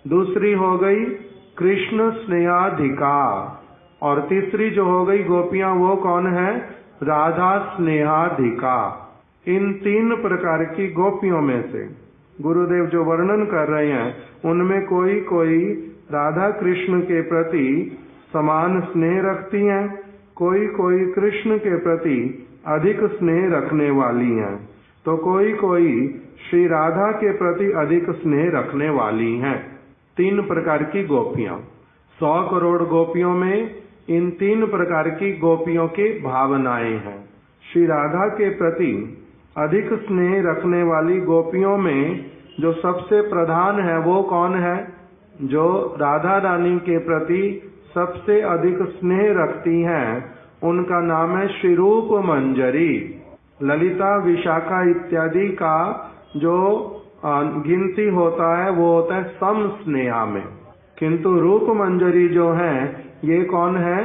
दूसरी हो गई कृष्ण स्नेहाधिका, और तीसरी जो हो गई गोपियां वो कौन है? राधा स्नेहाधिका। इन 3 प्रकार की गोपियों में से गुरुदेव जो वर्णन कर रहे हैं उनमें कोई कोई राधा कृष्ण के प्रति समान स्नेह रखती हैं, कोई कोई कृष्ण के प्रति अधिक स्नेह रखने वाली हैं, तो कोई कोई श्री राधा के प्रति अधिक स्नेह रखने वाली हैं। 3 प्रकार की गोपियां। 100 करोड़ गोपियों में इन 3 प्रकार की गोपियों की भावनाएं हैं। श्री राधा के प्रति अधिक स्नेह रखने वाली गोपियों में जो सबसे प्रधान है वो कौन है? जो राधा रानी के प्रति सबसे अधिक स्नेह रखती हैं उनका नाम है श्री रूप मंजरी। ललिता, विशाखा इत्यादि का जो गिनती होता है वो होता है सम स्नेहा में, किंतु रूप मंजरी जो है ये कौन है?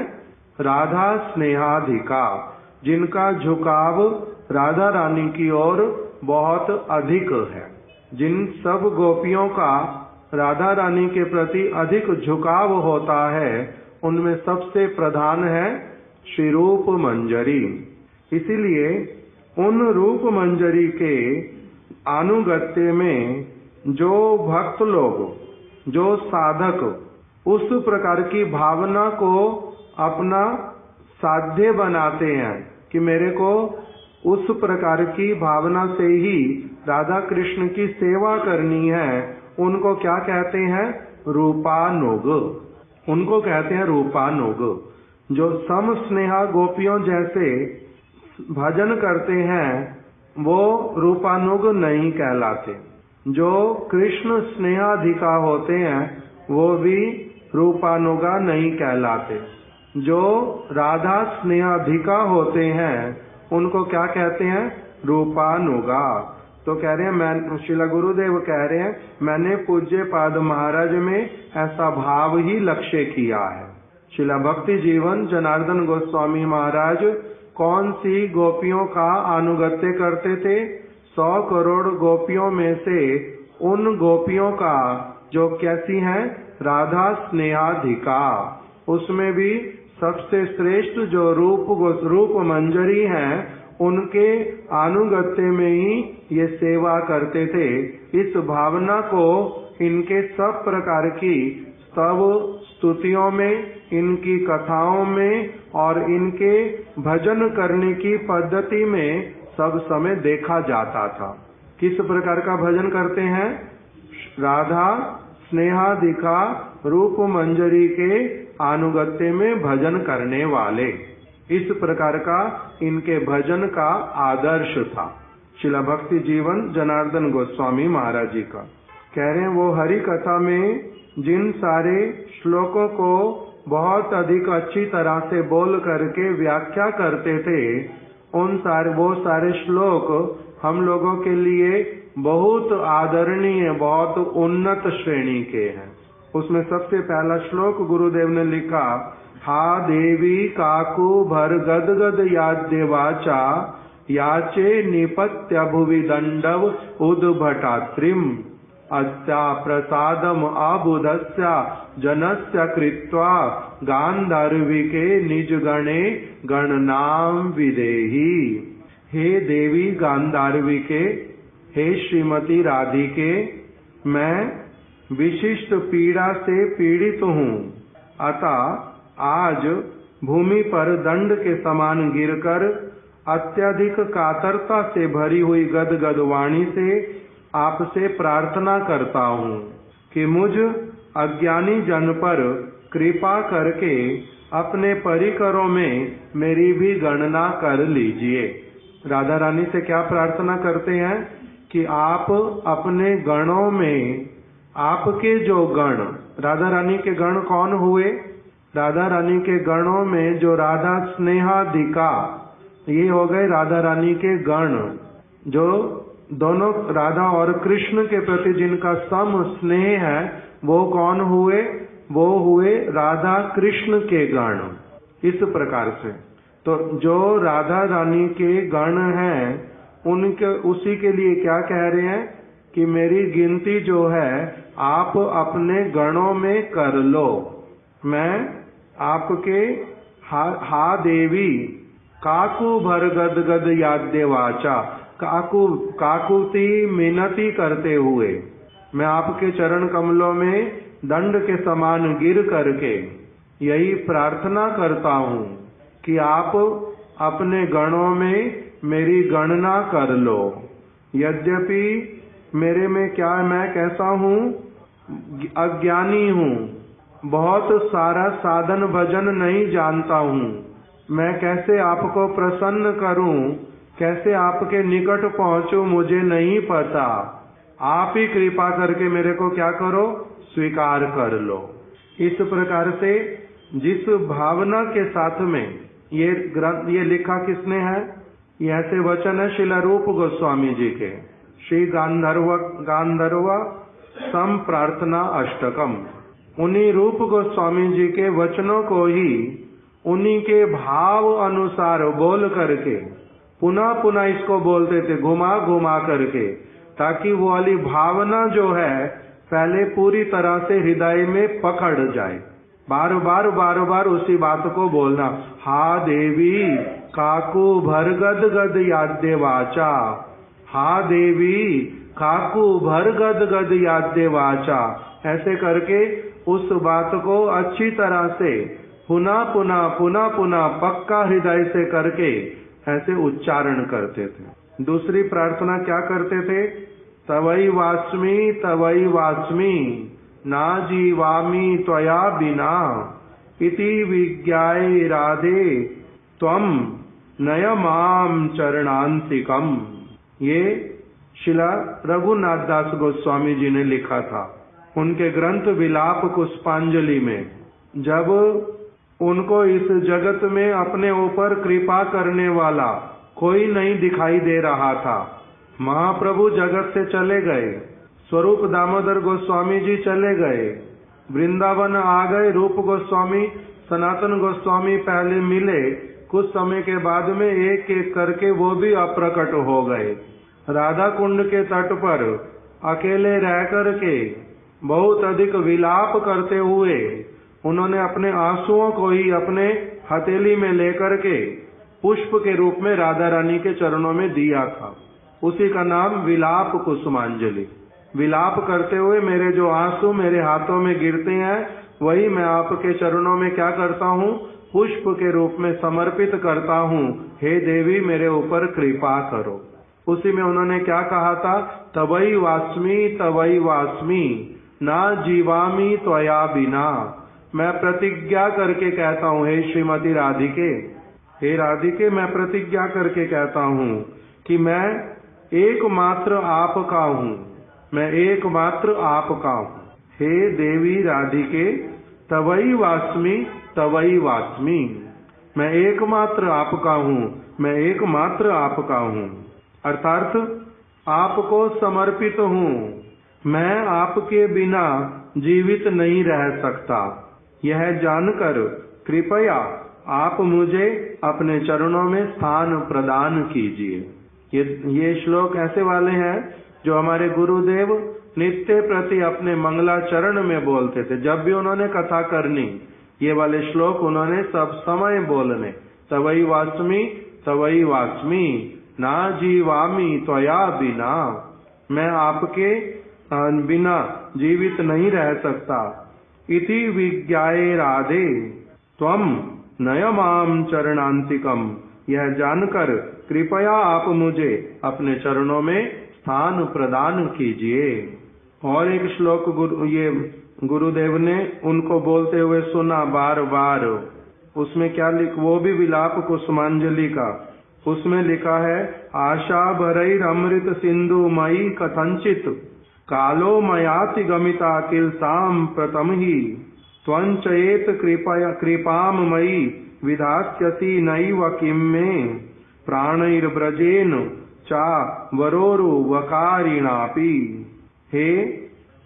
राधा स्नेहाधिका, जिनका झुकाव राधा रानी की ओर बहुत अधिक है। जिन सब गोपियों का राधा रानी के प्रति अधिक झुकाव होता है उनमें सबसे प्रधान है श्री रूप मंजरी। इसीलिए उन रूप मंजरी के अनुगत्य में जो भक्त लोग, जो साधक उस प्रकार की भावना को अपना साध्य बनाते हैं कि मेरे को उस प्रकार की भावना से ही राधा कृष्ण की सेवा करनी है, उनको क्या कहते हैं? रूपानुग। उनको कहते हैं रूपानुग। जो सम स्नेहा गोपियों जैसे भजन करते हैं वो रूपानुग नहीं कहलाते। जो कृष्ण स्नेहाधिका होते हैं वो भी रूपानुगा नहीं कहलाते। जो राधा स्नेहाधिका होते हैं उनको क्या कहते हैं? रूपानुगा। तो कह रहे हैं, मैं श्रील गुरुदेव कह रहे हैं, मैंने पूज्य पाद महाराज में ऐसा भाव ही लक्ष्य किया है। श्रील भक्ति जीवन जनार्दन गोस्वामी महाराज कौन सी गोपियों का अनुगत्य करते थे? 100 करोड़ गोपियों में से उन गोपियों का जो कैसी हैं? राधा स्नेहाधिका। उसमें भी सबसे श्रेष्ठ जो रूप मंजरी हैं उनके अनुगत्य में ही ये सेवा करते थे। इस भावना को इनके सब प्रकार की स्तव स्तुतियों में, इनकी कथाओं में और इनके भजन करने की पद्धति में सब समय देखा जाता था। किस प्रकार का भजन करते हैं? राधा स्नेहाधिका रूप मंजरी के अनुगत्य में भजन करने वाले, इस प्रकार का इनके भजन का आदर्श था। श्रील भक्ति जीवन जनार्दन गोस्वामी महाराज जी का कह रहे हैं, वो हरि कथा में जिन सारे श्लोकों को बहुत अधिक अच्छी तरह से बोल करके व्याख्या करते थे, वो सारे श्लोक हम लोगों के लिए बहुत आदरणीय, बहुत उन्नत श्रेणी के हैं। उसमें सबसे पहला श्लोक गुरुदेव ने लिखा, हा देवी काकु भर गद गद याद्य वाचा याचे निपत्य भुवि दंडव उद्भटात्रिम अस्या प्रसादम अबुधस्या जनस्य कृत्वा गांधर्विके निज गणे गणनाम विदेही। हे देवी गांधार्विके, हे श्रीमती राधिके, मैं विशिष्ट पीड़ा से पीड़ित हूँ, अतः आज भूमि पर दंड के समान गिरकर अत्यधिक कातरता से भरी हुई गदगद वाणी से आपसे प्रार्थना करता हूँ कि मुझ अज्ञानी जन पर कृपा करके अपने परिकरों में मेरी भी गणना कर लीजिए। राधा रानी से क्या प्रार्थना करते हैं कि आप अपने गणों में, आपके जो गण, राधा रानी के गण कौन हुए? राधा रानी के गणों में जो राधा स्नेहाधिका, ये हो गए राधा रानी के गण। जो दोनों राधा और कृष्ण के प्रति जिनका सम स्नेह है वो कौन हुए? वो हुए राधा कृष्ण के गण। इस प्रकार से तो जो राधा रानी के गण हैं उनके, उसी के लिए क्या कह रहे हैं कि मेरी गिनती जो है आप अपने गणों में कर लो। मैं आपके हा देवी काकु भर गद गद याद्य वाचा, काकुति मिनती करते हुए मैं आपके चरण कमलों में दंड के समान गिर करके यही प्रार्थना करता हूँ कि आप अपने गणों में मेरी गणना कर लो। यद्यपि मेरे में क्या, मैं कैसा हूँ? अज्ञानी हूँ, बहुत सारा साधन भजन नहीं जानता हूँ। मैं कैसे आपको प्रसन्न करूं, कैसे आपके निकट पहुंचूं, मुझे नहीं पता। आप ही कृपा करके मेरे को क्या करो? स्वीकार कर लो। इस प्रकार से जिस भावना के साथ में ये लिखा किसने है? ये ऐसे वचन है श्रील रूप गोस्वामी जी के, श्री गांधर्व सम प्रार्थना अष्टकम। उन्हीं रूप गोस्वामी जी के वचनों को ही उन्हीं के भाव अनुसार बोल करके पुनः पुनः इसको बोलते थे, घुमा घुमा करके, ताकि वो वाली भावना जो है पहले पूरी तरह से हृदय में पकड़ जाए। बार बार उसी बात को बोलना, हा देवी काकू भर गद गद याद्य वाचा, हा देवी काकू भर गद गद याद्य वाचा। ऐसे करके उस बात को अच्छी तरह से पुनः पुनः पक्का हृदय से करके ऐसे उच्चारण करते थे। दूसरी प्रार्थना क्या करते थे? तवई वास्मी ना जीवामी त्वया बिना इति विज्ञाय राधे त्वम नयमाम चरणांतिकम। ये शिला रघुनाथ दास गोस्वामी जी ने लिखा था उनके ग्रंथ विलाप पुष्पांजलि में। जब उनको इस जगत में अपने ऊपर कृपा करने वाला कोई नहीं दिखाई दे रहा था, महाप्रभु जगत से चले गए, स्वरूप दामोदर गोस्वामी जी चले गए, वृंदावन आ गए, रूप गोस्वामी सनातन गोस्वामी पहले मिले, कुछ समय के बाद में एक एक करके वो भी अप्रकट हो गए। राधा कुंड के तट पर अकेले रह करके बहुत अधिक विलाप करते हुए उन्होंने अपने आंसुओं को ही अपने हथेली में लेकर के पुष्प के रूप में राधा रानी के चरणों में दिया था। उसी का नाम विलाप कुसुमांजलि। विलाप करते हुए मेरे जो आंसू मेरे हाथों में गिरते हैं वही मैं आपके चरणों में क्या करता हूँ? पुष्प के रूप में समर्पित करता हूँ। हे देवी मेरे ऊपर कृपा करो। उसी में उन्होंने क्या कहा था? तवई वास्मी ना जीवामी त्वया बिना। मैं प्रतिज्ञा करके कहता हूँ, हे श्रीमती राधिके, हे राधिके, मैं प्रतिज्ञा करके कहता हूँ कि मैं एकमात्र आपका हूँ, मैं एकमात्र आपका हूँ। हे देवी राधिके तवई वास्मी, मैं एकमात्र आपका हूँ, मैं एकमात्र आपका हूँ। अर्थात आपको समर्पित हूँ, मैं आपके बिना जीवित नहीं रह सकता। यह जानकर कृपया आप मुझे अपने चरणों में स्थान प्रदान कीजिए। ये श्लोक ऐसे वाले हैं जो हमारे गुरुदेव नित्य प्रति अपने मंगलाचरण में बोलते थे। जब भी उन्होंने कथा करनी ये वाले श्लोक उन्होंने सब समय बोलने। तवई वास्मी ना जीवामी त्वया बिना, मैं आपके बिना जीवित नहीं रह सकता। इति विज्ञाय राधे त्वम नयमाम चरणांतिकम, यह जानकर कृपया आप मुझे अपने चरणों में स्थान प्रदान कीजिए। और एक श्लोक गुरुदेव ने उनको बोलते हुए सुना बार बार। उसमें क्या वो भी विलाप कुसुमांजलि का। उसमें लिखा है, आशा भरैर अमृत सिंधु मई कथंचित कालो मयाति गमिता किल साम प्रथम ही त्वंचयेत कृपाम मयि विधास्यति नैव किम में प्राणैर्ब्रजेन चा वरोरु वकारिणापि। हे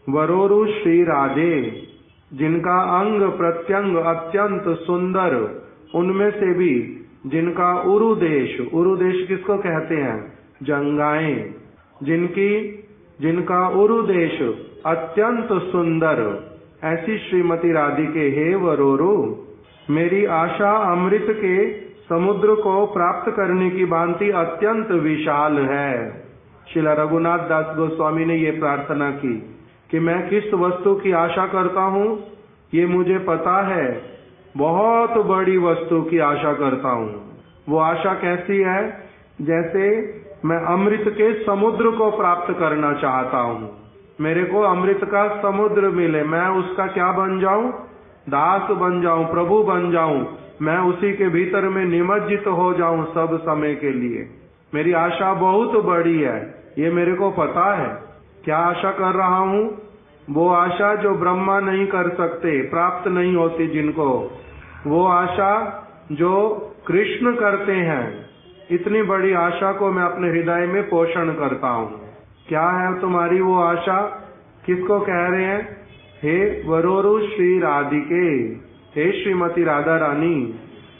वरोरु श्री राधे, जिनका अंग प्रत्यंग अत्यंत सुंदर, उनमें से भी जिनका उरुदेश किसको कहते हैं? जंगाएं। जिनका उरुदेश अत्यंत सुंदर, ऐसी श्रीमती राधिके हे वरोरु, मेरी आशा अमृत के समुद्र को प्राप्त करने की भांति अत्यंत विशाल है। श्रील रघुनाथ दास गोस्वामी ने ये प्रार्थना की कि मैं किस वस्तु की आशा करता हूँ ये मुझे पता है, बहुत बड़ी वस्तु की आशा करता हूँ। वो आशा कैसी है? जैसे मैं अमृत के समुद्र को प्राप्त करना चाहता हूँ। मेरे को अमृत का समुद्र मिले, मैं उसका क्या बन जाऊं? दास बन जाऊं, प्रभु बन जाऊं, मैं उसी के भीतर में निमज्जित हो जाऊं सब समय के लिए। मेरी आशा बहुत बड़ी है, ये मेरे को पता है। क्या आशा कर रहा हूँ? वो आशा जो ब्रह्मा नहीं कर सकते, प्राप्त नहीं होती जिनको, वो आशा जो कृष्ण करते हैं, इतनी बड़ी आशा को मैं अपने हृदय में पोषण करता हूँ। क्या है तुम्हारी वो आशा? किसको कह रहे हैं? हे वरोरु श्री राधिके, हे श्रीमती राधा रानी,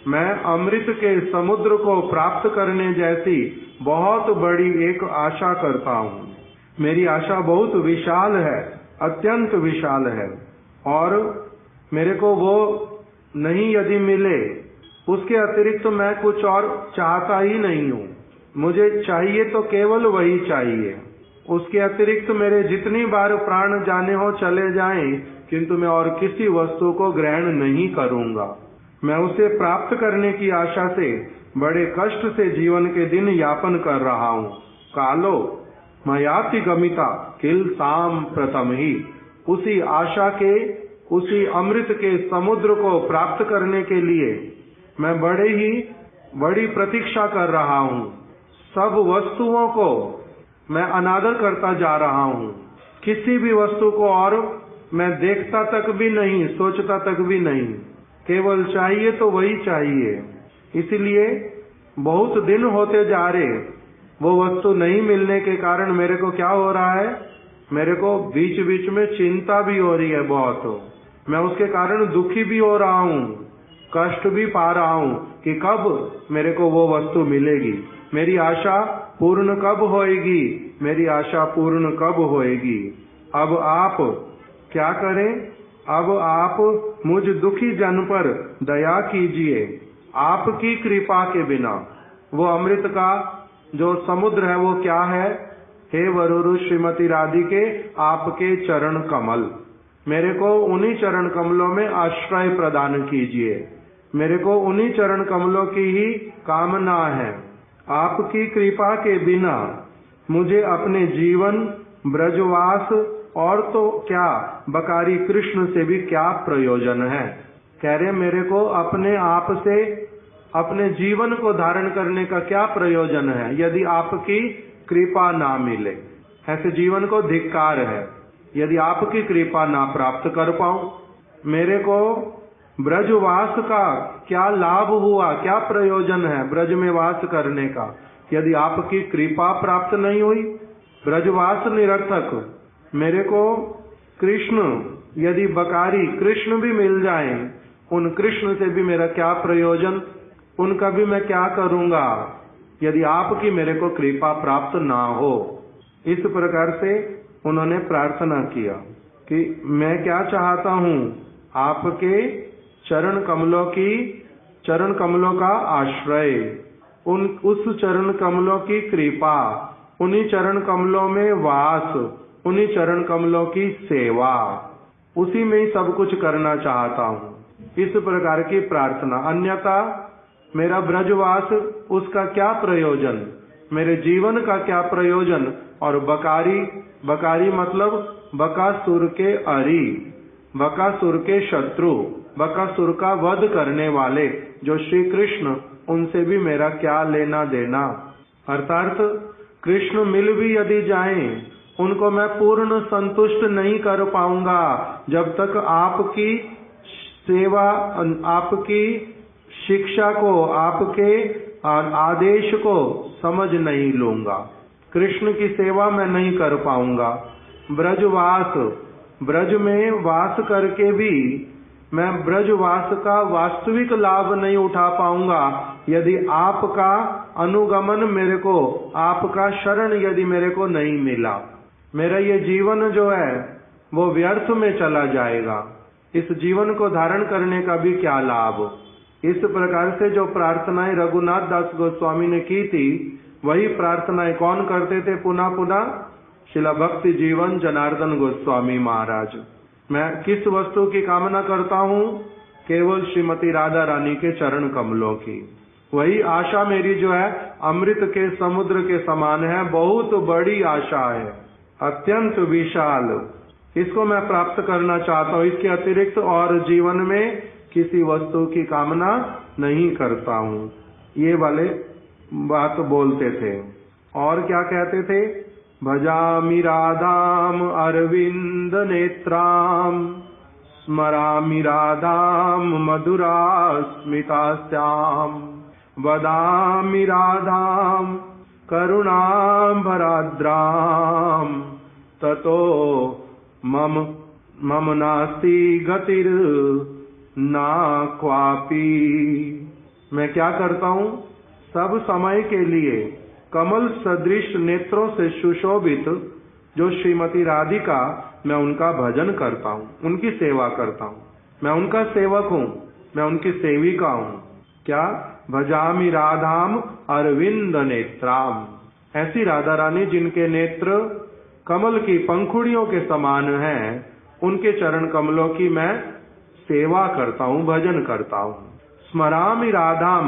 मैं अमृत के समुद्र को प्राप्त करने जैसी बहुत बड़ी एक आशा करता हूँ। मेरी आशा बहुत विशाल है, अत्यंत विशाल है, और मेरे को वो नहीं यदि मिले, उसके अतिरिक्त तो मैं कुछ और चाहता ही नहीं हूँ। मुझे चाहिए तो केवल वही चाहिए। उसके अतिरिक्त मेरे जितनी बार प्राण जाने हो चले जाएं, किंतु मैं और किसी वस्तु को ग्रहण नहीं करूँगा। मैं उसे प्राप्त करने की आशा से बड़े कष्ट से जीवन के दिन यापन कर रहा हूँ। कालो मयाति गमिता किल साम प्रथम ही, उसी आशा के, उसी अमृत के समुद्र को प्राप्त करने के लिए मैं बड़ी प्रतीक्षा कर रहा हूँ। सब वस्तुओं को मैं अनादर करता जा रहा हूँ। किसी भी वस्तु को और मैं देखता तक भी नहीं, सोचता तक भी नहीं, केवल चाहिए तो वही चाहिए। इसलिए बहुत दिन होते जा रहे, वो वस्तु नहीं मिलने के कारण मेरे को क्या हो रहा है? मेरे को बीच बीच में चिंता भी हो रही है बहुत। मैं उसके कारण दुखी भी हो रहा हूँ, कष्ट भी पा रहा हूँ कि कब मेरे को वो वस्तु मिलेगी, मेरी आशा पूर्ण कब होएगी, मेरी आशा पूर्ण कब होएगी। अब आप क्या करें? अब आप मुझ दुखी जन पर दया कीजिए। आपकी कृपा के बिना वो अमृत का जो समुद्र है वो क्या है? हे वरुरु श्रीमती राधिके, आपके चरण कमल, मेरे को उन्हीं चरण कमलों में आश्रय प्रदान कीजिए। मेरे को उन्हीं चरण कमलों की ही कामना है। आपकी कृपा के बिना मुझे अपने जीवन, ब्रजवास और तो क्या बकारी कृष्ण से भी क्या प्रयोजन है। कह रहे मेरे को अपने आप से अपने जीवन को धारण करने का क्या प्रयोजन है यदि आपकी कृपा ना मिले। ऐसे जीवन को धिक्कार है यदि आपकी कृपा ना प्राप्त कर पाऊं। मेरे को ब्रजवास का क्या लाभ हुआ, क्या प्रयोजन है ब्रज में वास करने का यदि आपकी कृपा प्राप्त नहीं हुई। ब्रजवास निरर्थक। मेरे को कृष्ण, यदि बकारी कृष्ण भी मिल जाएं, उन कृष्ण से भी मेरा क्या प्रयोजन, उनका भी मैं क्या करूंगा यदि आपकी मेरे को कृपा प्राप्त ना हो। इस प्रकार से उन्होंने प्रार्थना किया कि मैं क्या चाहता हूँ, आपके चरण कमलों का आश्रय, उस चरण कमलों की कृपा, उन्हीं चरण कमलों में वास, उन्हीं चरण कमलों की सेवा, उसी में ही सब कुछ करना चाहता हूँ। इस प्रकार की प्रार्थना। अन्यथा मेरा ब्रजवास, उसका क्या प्रयोजन, मेरे जीवन का क्या प्रयोजन। और बकारी मतलब बकासुर के अरी, बकासुर के शत्रु, बकासुर का वध करने वाले जो श्री कृष्ण, उनसे भी मेरा क्या लेना देना। अर्थात कृष्ण मिल भी यदि जाएं, उनको मैं पूर्ण संतुष्ट नहीं कर पाऊंगा जब तक आपकी सेवा, आपकी शिक्षा को, आपके आदेश को समझ नहीं लूंगा। कृष्ण की सेवा मैं नहीं कर पाऊंगा। ब्रजवास, ब्रज में वास करके भी मैं ब्रजवास का वास्तविक लाभ नहीं उठा पाऊंगा यदि आपका अनुगमन मेरे को, आपका शरण यदि मेरे को नहीं मिला। मेरा ये जीवन जो है वो व्यर्थ में चला जाएगा। इस जीवन को धारण करने का भी क्या लाभ। इस प्रकार से जो प्रार्थनाएं रघुनाथ दास गोस्वामी ने की थी, वही प्रार्थनाएं कौन करते थे पुनः पुनः? श्रील भक्ति जीवन जनार्दन गोस्वामी महाराज। मैं किस वस्तु की कामना करता हूँ? केवल श्रीमती राधा रानी के चरण कमलों की। वही आशा मेरी जो है अमृत के समुद्र के समान है, बहुत बड़ी आशा है, अत्यंत विशाल। इसको मैं प्राप्त करना चाहता हूँ। इसके अतिरिक्त और जीवन में किसी वस्तु की कामना नहीं करता हूँ। ये वाले बात बोलते थे। और क्या कहते थे? भजामि राधाम अरविंद नेत्राम स्मरामि राधां मधुरास्मितास्यां वदामि राधां करुणाभराद्रां ततो मम नास्ति गतिर्ना क्वापि। मैं क्या करता हूँ, सब समय के लिए कमल सदृश नेत्रों से सुशोभित जो श्रीमती राधिका, मैं उनका भजन करता हूँ, उनकी सेवा करता हूँ। मैं उनका सेवक हूँ, मैं उनकी सेविका हूँ। क्या? भजामि राधाम अरविंद नेत्राम। ऐसी राधा रानी जिनके नेत्र कमल की पंखुड़ियों के समान हैं, उनके चरण कमलों की मैं सेवा करता हूँ, भजन करता हूँ। स्मरामि राधाम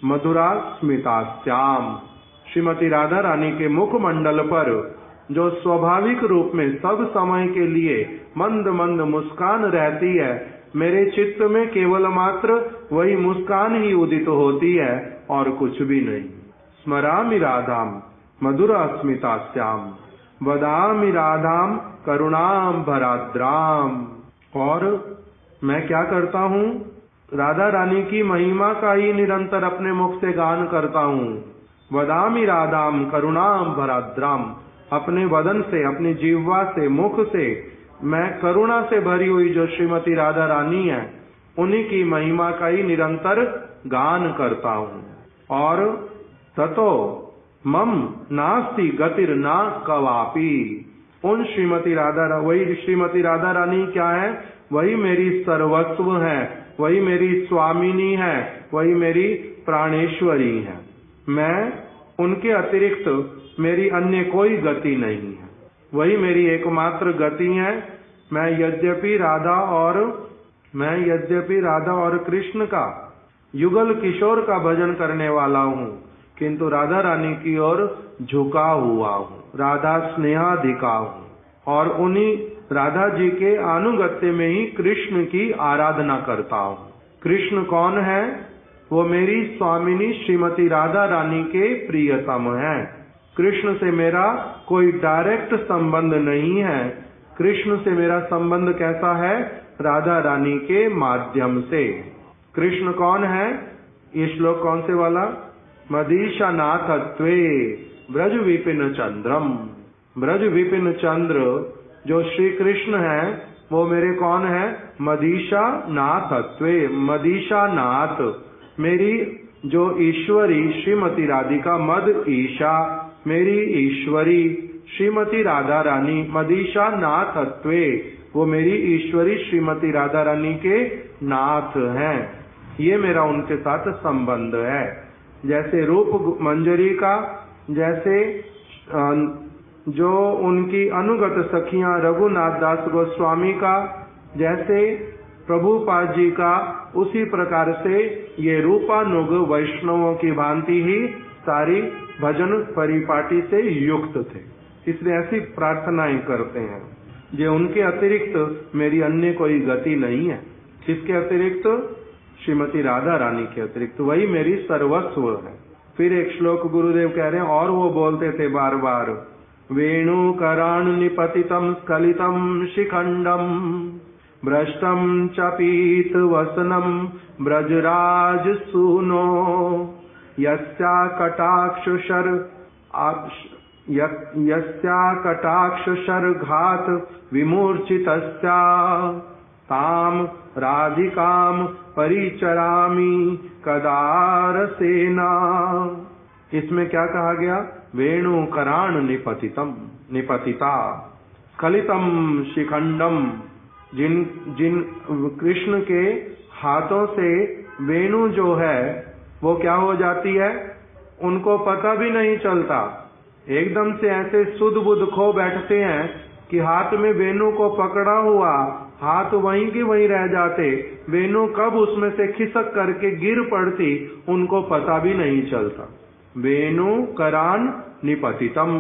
मधुरा स्मितास्याम। श्रीमती राधा रानी के मुखमंडल पर जो स्वाभाविक रूप में सब समय के लिए मंद मंद मुस्कान रहती है, मेरे चित्त में केवल मात्र वही मुस्कान ही उदित होती है और कुछ भी नहीं। स्मरामि राधाम मधुरा स्मितास्याम वदामि राधाम करुणाम भराद्राम। और मैं क्या करता हूँ, राधा रानी की महिमा का ही निरंतर अपने मुख से गान करता हूँ। वदामि राधाम करुणाम भराद्राम। अपने वदन से, अपनी जिह्वा से, मुख से मैं करुणा से भरी हुई जो श्रीमती राधा रानी है, उन्हीं की महिमा का ही निरंतर गान करता हूँ। और ततो मम नास्ति गतिर्ना कवापि। उन श्रीमती राधा, वही श्रीमती राधा रानी क्या है, वही मेरी सर्वस्व है, वही मेरी स्वामिनी है, वही मेरी प्राणेश्वरी है। मैं उनके अतिरिक्त मेरी अन्य कोई गति नहीं है, वही मेरी एकमात्र गति है। मैं यद्यपि राधा और कृष्ण का युगल किशोर का भजन करने वाला हूँ, किंतु राधा रानी की ओर झुका हुआ हूँ, राधा स्नेहाधिका हूँ, और उन्हीं राधा जी के अनुगत्य में ही कृष्ण की आराधना करता हूँ। कृष्ण कौन है? वो मेरी स्वामिनी श्रीमती राधा रानी के प्रियतम है। कृष्ण से मेरा कोई डायरेक्ट संबंध नहीं है। कृष्ण से मेरा संबंध कैसा है? राधा रानी के माध्यम से। कृष्ण कौन है? ये श्लोक कौन से वाला? मदीशा नाथत्वे ब्रज विपिन चंद्रम। ब्रज विपिन चंद्र जो श्री कृष्ण है, वो मेरे कौन है? मदीशा नाथत्वे, मदीशा नाथ, मेरी जो ईश्वरी श्रीमती राधिका, मद ईशा, मेरी ईश्वरी श्रीमती राधा रानी, मदीशा नाथत्वे, वो मेरी ईश्वरी श्रीमती राधा रानी के नाथ हैं। ये मेरा उनके साथ संबंध है। जैसे रूप मंजरी का, जैसे जो उनकी अनुगत सखियां रघुनाथ दास गोस्वामी का, जैसे प्रभुपाद जी का, उसी प्रकार से ये रूपानुग वैष्णवों की भांति ही सारी भजन परिपाटी से युक्त थे। इसलिए ऐसी प्रार्थनाएं करते हैं। ये उनके अतिरिक्त मेरी अन्य कोई गति नहीं है। किसके अतिरिक्त? श्रीमती राधा रानी के अतिरिक्त, वही मेरी सर्वस्व है। फिर एक श्लोक गुरुदेव कह रहे हैं, और वो बोलते थे बार बार, वेणु कराण निपतितम स्खलितम शिखंडम भ्रष्टम च पीत वसनम ब्रजराज सूनो यस्या कटाक्ष शर घात विमूर्छितस्या ताम राधिकाम परिचरामि कदारसेना। इसमें क्या कहा गया? वेणु कराण निपतिता स्खलितम शिखंडम। जिन कृष्ण के हाथों से वेणु जो है वो क्या हो जाती है, उनको पता भी नहीं चलता। एकदम से ऐसे सुध बुध खो बैठते हैं कि हाथ में वेणु को पकड़ा हुआ हाथ वहीं के वहीं रह जाते, वेणु कब उसमें से खिसक करके गिर पड़ती उनको पता भी नहीं चलता। वेणु करान निपतितम,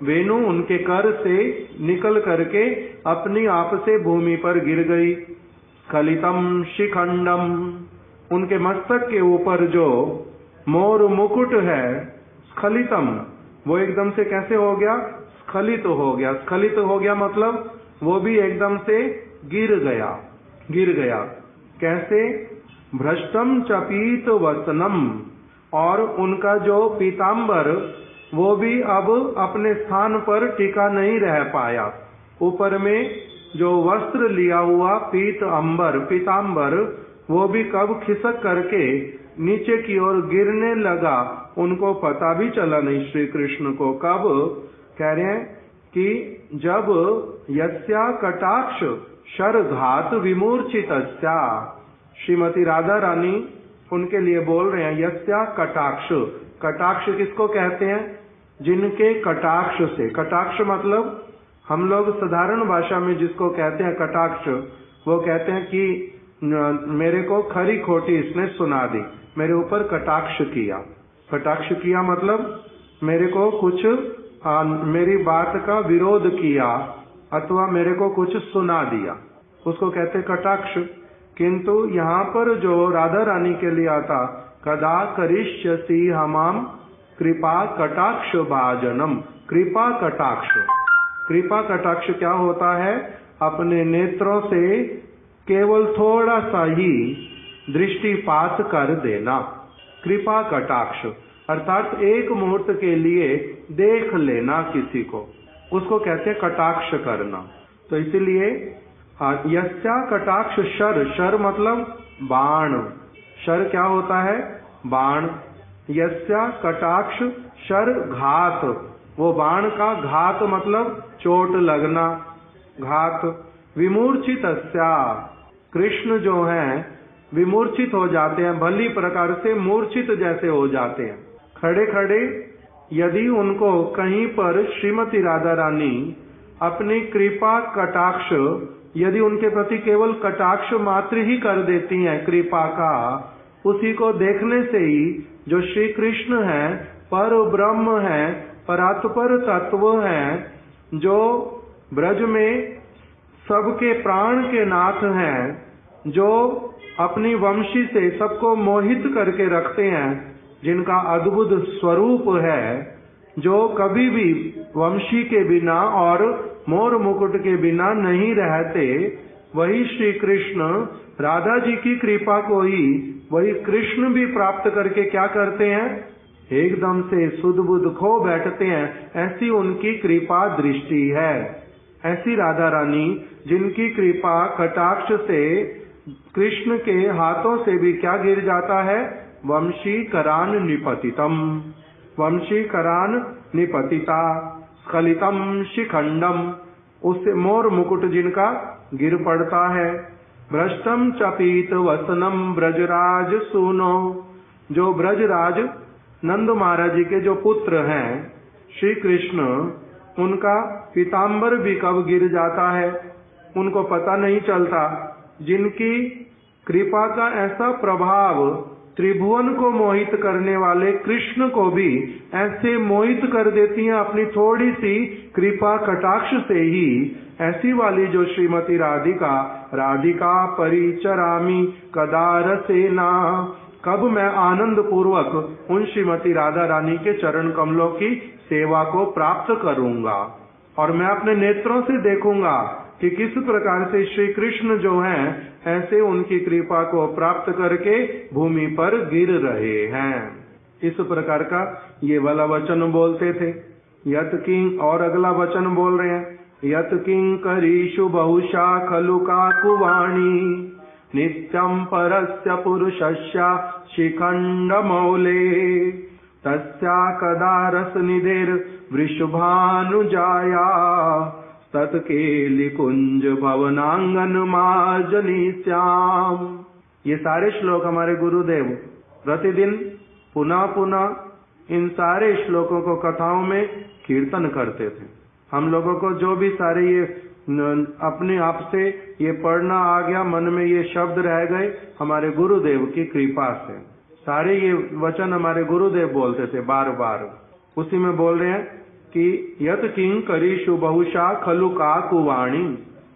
वेणु उनके कर से निकल करके अपनी आप से भूमि पर गिर गई। स्खलितम शिखंडम, उनके मस्तक के ऊपर जो मोर मुकुट है, स्खलितम, वो एकदम से कैसे हो गया? स्खलित हो गया। स्खलित हो गया मतलब वो भी एकदम से गिर गया। गिर गया। कैसे? भ्रष्टम चपीत वसनम, और उनका जो पीताम्बर वो भी अब अपने स्थान पर टिका नहीं रह पाया। ऊपर में जो वस्त्र लिया हुआ पीताम्बर वो भी कब खिसक करके नीचे की ओर गिरने लगा, उनको पता भी चला नहीं श्री कृष्ण को। कब? कह रहे हैं कि जब यस्या कटाक्ष शरघात विमूर्छितस्या, श्रीमती राधा रानी उनके लिए बोल रहे हैं यस्या कटाक्ष। कटाक्ष किसको कहते हैं? जिनके कटाक्ष से, कटाक्ष मतलब हम लोग साधारण भाषा में जिसको कहते हैं कटाक्ष, वो कहते हैं कि मेरे को खरी खोटी इसने सुना दी, मेरे ऊपर कटाक्ष किया। कटाक्ष किया मतलब मेरे को कुछ मेरी बात का विरोध किया अथवा मेरे को कुछ सुना दिया, उसको कहते कटाक्ष। किंतु यहाँ पर जो राधा रानी के लिए आता, कदा करिष्यसि हमाम कृपा कटाक्ष भाजनम। कृपा कटाक्ष, कृपा कटाक्ष क्या होता है? अपने नेत्रों से केवल थोड़ा सा ही दृष्टिपात कर देना। कृपा कटाक्ष अर्थात एक मुहूर्त के लिए देख लेना किसी को, उसको कहते हैं कटाक्ष करना। तो इसीलिए यस्या कटाक्ष शर, शर मतलब बाण। शर क्या होता है? बाण। यस्या कटाक्ष शर घात, वो बाण का घात मतलब चोट लगना, घात। विमूर्छितस्या, कृष्ण जो हैं विमूर्छित हो जाते हैं, भली प्रकार से मूर्छित जैसे हो जाते हैं। खड़े खड़े यदि उनको कहीं पर श्रीमती राधा रानी अपनी कृपा कटाक्ष, यदि उनके प्रति केवल कटाक्ष मात्र ही कर देती हैं कृपा का, उसी को देखने से ही जो श्री कृष्ण हैं, पर ब्रह्म हैं, परात्पर तत्व हैं, जो ब्रज में सबके प्राण के नाथ हैं, जो अपनी वंशी से सबको मोहित करके रखते हैं, जिनका अद्भुत स्वरूप है, जो कभी भी वंशी के बिना और मोर मुकुट के बिना नहीं रहते, वही श्री कृष्ण राधा जी की कृपा को ही वही कृष्ण भी प्राप्त करके क्या करते हैं? एकदम से सुध बुध खो बैठते हैं। ऐसी उनकी कृपा दृष्टि है। ऐसी राधा रानी जिनकी कृपा कटाक्ष से कृष्ण के हाथों से भी क्या गिर जाता है? वंशी करान निपतितम, वंशी करान निपतिता स्खलितम शिखंडम, उससे मोर मुकुट जिनका गिर पड़ता है। भ्रष्टम चपीत वसनम ब्रजराज सुनो, जो ब्रजराज नंद महाराज जी के जो पुत्र हैं श्री कृष्ण, उनका पीताम्बर भी कब गिर जाता है उनको पता नहीं चलता। जिनकी कृपा का ऐसा प्रभाव त्रिभुवन को मोहित करने वाले कृष्ण को भी ऐसे मोहित कर देती हैं अपनी थोड़ी सी कृपा कटाक्ष से ही। ऐसी वाली जो श्रीमती राधिका, राधिका परिचरामी कदा रसेना, कब मैं आनंद पूर्वक उन श्रीमती राधा रानी के चरण कमलों की सेवा को प्राप्त करूंगा, और मैं अपने नेत्रों से देखूंगा कि किस प्रकार से श्री कृष्ण जो हैं ऐसे उनकी कृपा को प्राप्त करके भूमि पर गिर रहे हैं। इस प्रकार का ये वाला वचन बोलते थे। यत किंग, और अगला वचन बोल रहे हैं, यत किंग करीषु बहुशा खलु काकुवाणी नित्यं परस्य पुरुषस्य शिखंड मौले तस्या कदा रस निधेर वृषभानुजाया तत्केली कुंज भवनांगन माजनी श्याम। ये सारे श्लोक हमारे गुरुदेव प्रतिदिन पुनः पुनः इन सारे श्लोकों को कथाओं में कीर्तन करते थे। हम लोगों को जो भी सारे ये अपने आप से ये पढ़ना आ गया, मन में ये शब्द रह गए, हमारे गुरुदेव की कृपा से। सारे ये वचन हमारे गुरुदेव बोलते थे बार बार। उसी में बोल रहे हैं कि यत किंग करीषु बहुशा खलु काकुवाणी,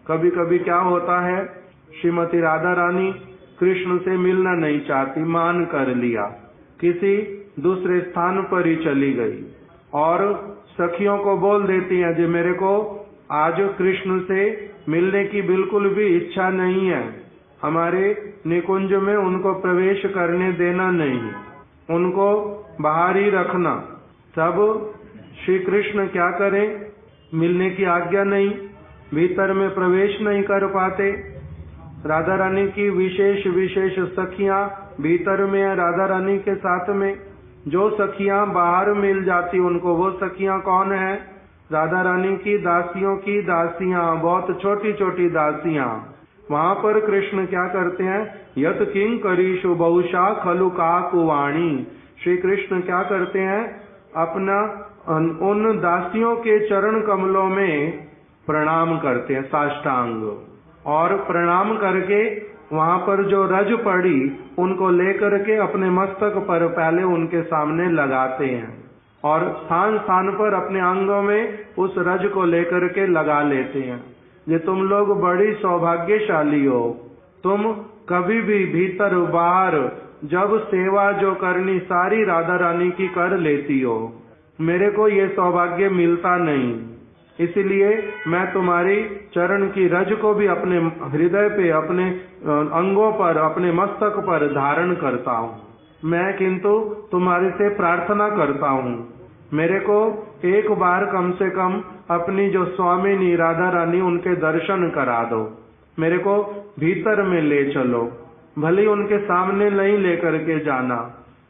कभी कभी क्या होता है, श्रीमती राधा रानी कृष्ण से मिलना नहीं चाहती, मान कर लिया, किसी दूसरे स्थान पर ही चली गई और सखियों को बोल देती हैं जो मेरे को आज कृष्ण से मिलने की बिल्कुल भी इच्छा नहीं है, हमारे निकुंज में उनको प्रवेश करने देना नहीं, उनको बाहर ही रखना। तब श्री कृष्ण क्या करें, मिलने की आज्ञा नहीं, भीतर में प्रवेश नहीं कर पाते। राधा रानी की विशेष विशेष सखियां भीतर में है राधा रानी के साथ में। जो सखियां बाहर मिल जाती उनको, वो सखियां कौन है? राधा रानी की दासियों की दासियां, बहुत छोटी छोटी दासियां। वहां पर कृष्ण क्या करते हैं, यत किंकरीषु बहुशा खलु काकुवाणी। श्री कृष्ण क्या करते हैं, अपना उन दासियों के चरण कमलों में प्रणाम करते हैं, साष्टांग, और प्रणाम करके वहां पर जो रज पड़ी उनको लेकर के अपने मस्तक पर पहले उनके सामने लगाते हैं, और स्थान स्थान पर अपने अंगों में उस रज को लेकर के लगा लेते हैं। ये तुम लोग बड़ी सौभाग्यशाली हो, तुम कभी भी भीतर बाहर जब सेवा जो करनी सारी राधा रानी की कर लेती हो। मेरे को ये सौभाग्य मिलता नहीं, इसलिए मैं तुम्हारी चरण की रज को भी अपने हृदय पे, अपने अंगों पर, अपने मस्तक पर धारण करता हूँ। मैं किंतु तुम्हारे से प्रार्थना करता हूँ, मेरे को एक बार कम से कम अपनी जो स्वामिनी राधा रानी उनके दर्शन करा दो, मेरे को भीतर में ले चलो। भले उनके सामने नहीं लेकर के जाना,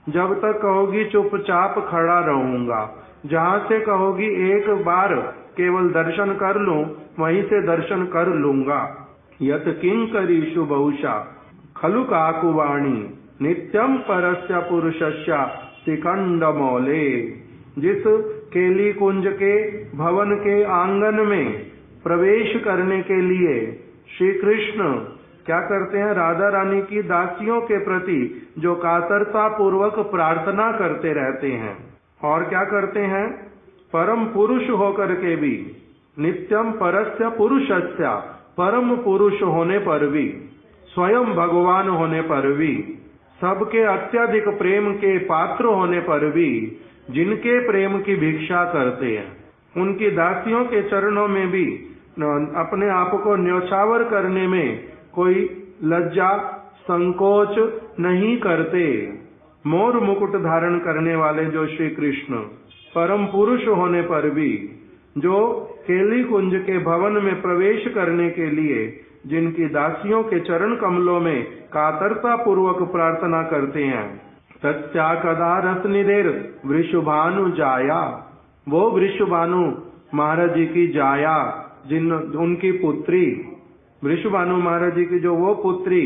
जब तक कहोगी चुपचाप खड़ा रहूंगा, जहां से कहोगी एक बार केवल दर्शन कर लूं, वहीं से दर्शन कर लूंगा। यत किंकरीषु बहुशा खलु काकुवाणी नित्यम परस्य पुरुषस्य शिखंड मौले। जिस केली कुंज के भवन के आंगन में प्रवेश करने के लिए श्री कृष्ण क्या करते हैं, राधा रानी की दासियों के प्रति जो कातरता पूर्वक प्रार्थना करते रहते हैं, और क्या करते हैं, परम पुरुष होकर के भी, नित्यम परस्य पुरुषस्य, परम पुरुष होने पर भी, स्वयं भगवान होने पर भी, सबके अत्यधिक प्रेम के पात्र होने पर भी, जिनके प्रेम की भिक्षा करते हैं, उनकी दासियों के चरणों में भी अपने आप को न्योछावर करने में कोई लज्जा संकोच नहीं करते। मोर मुकुट धारण करने वाले जो श्री कृष्ण परम पुरुष होने पर भी, जो केली कुंज के भवन में प्रवेश करने के लिए जिनकी दासियों के चरण कमलों में कातरता पूर्वक प्रार्थना करते हैं, तस्या कदा रस निधेर वृषभानु जाया। वो वृषभानु महाराज जी की जाया, जिन उनकी पुत्री वृषभानु महाराज जी की जो वो पुत्री,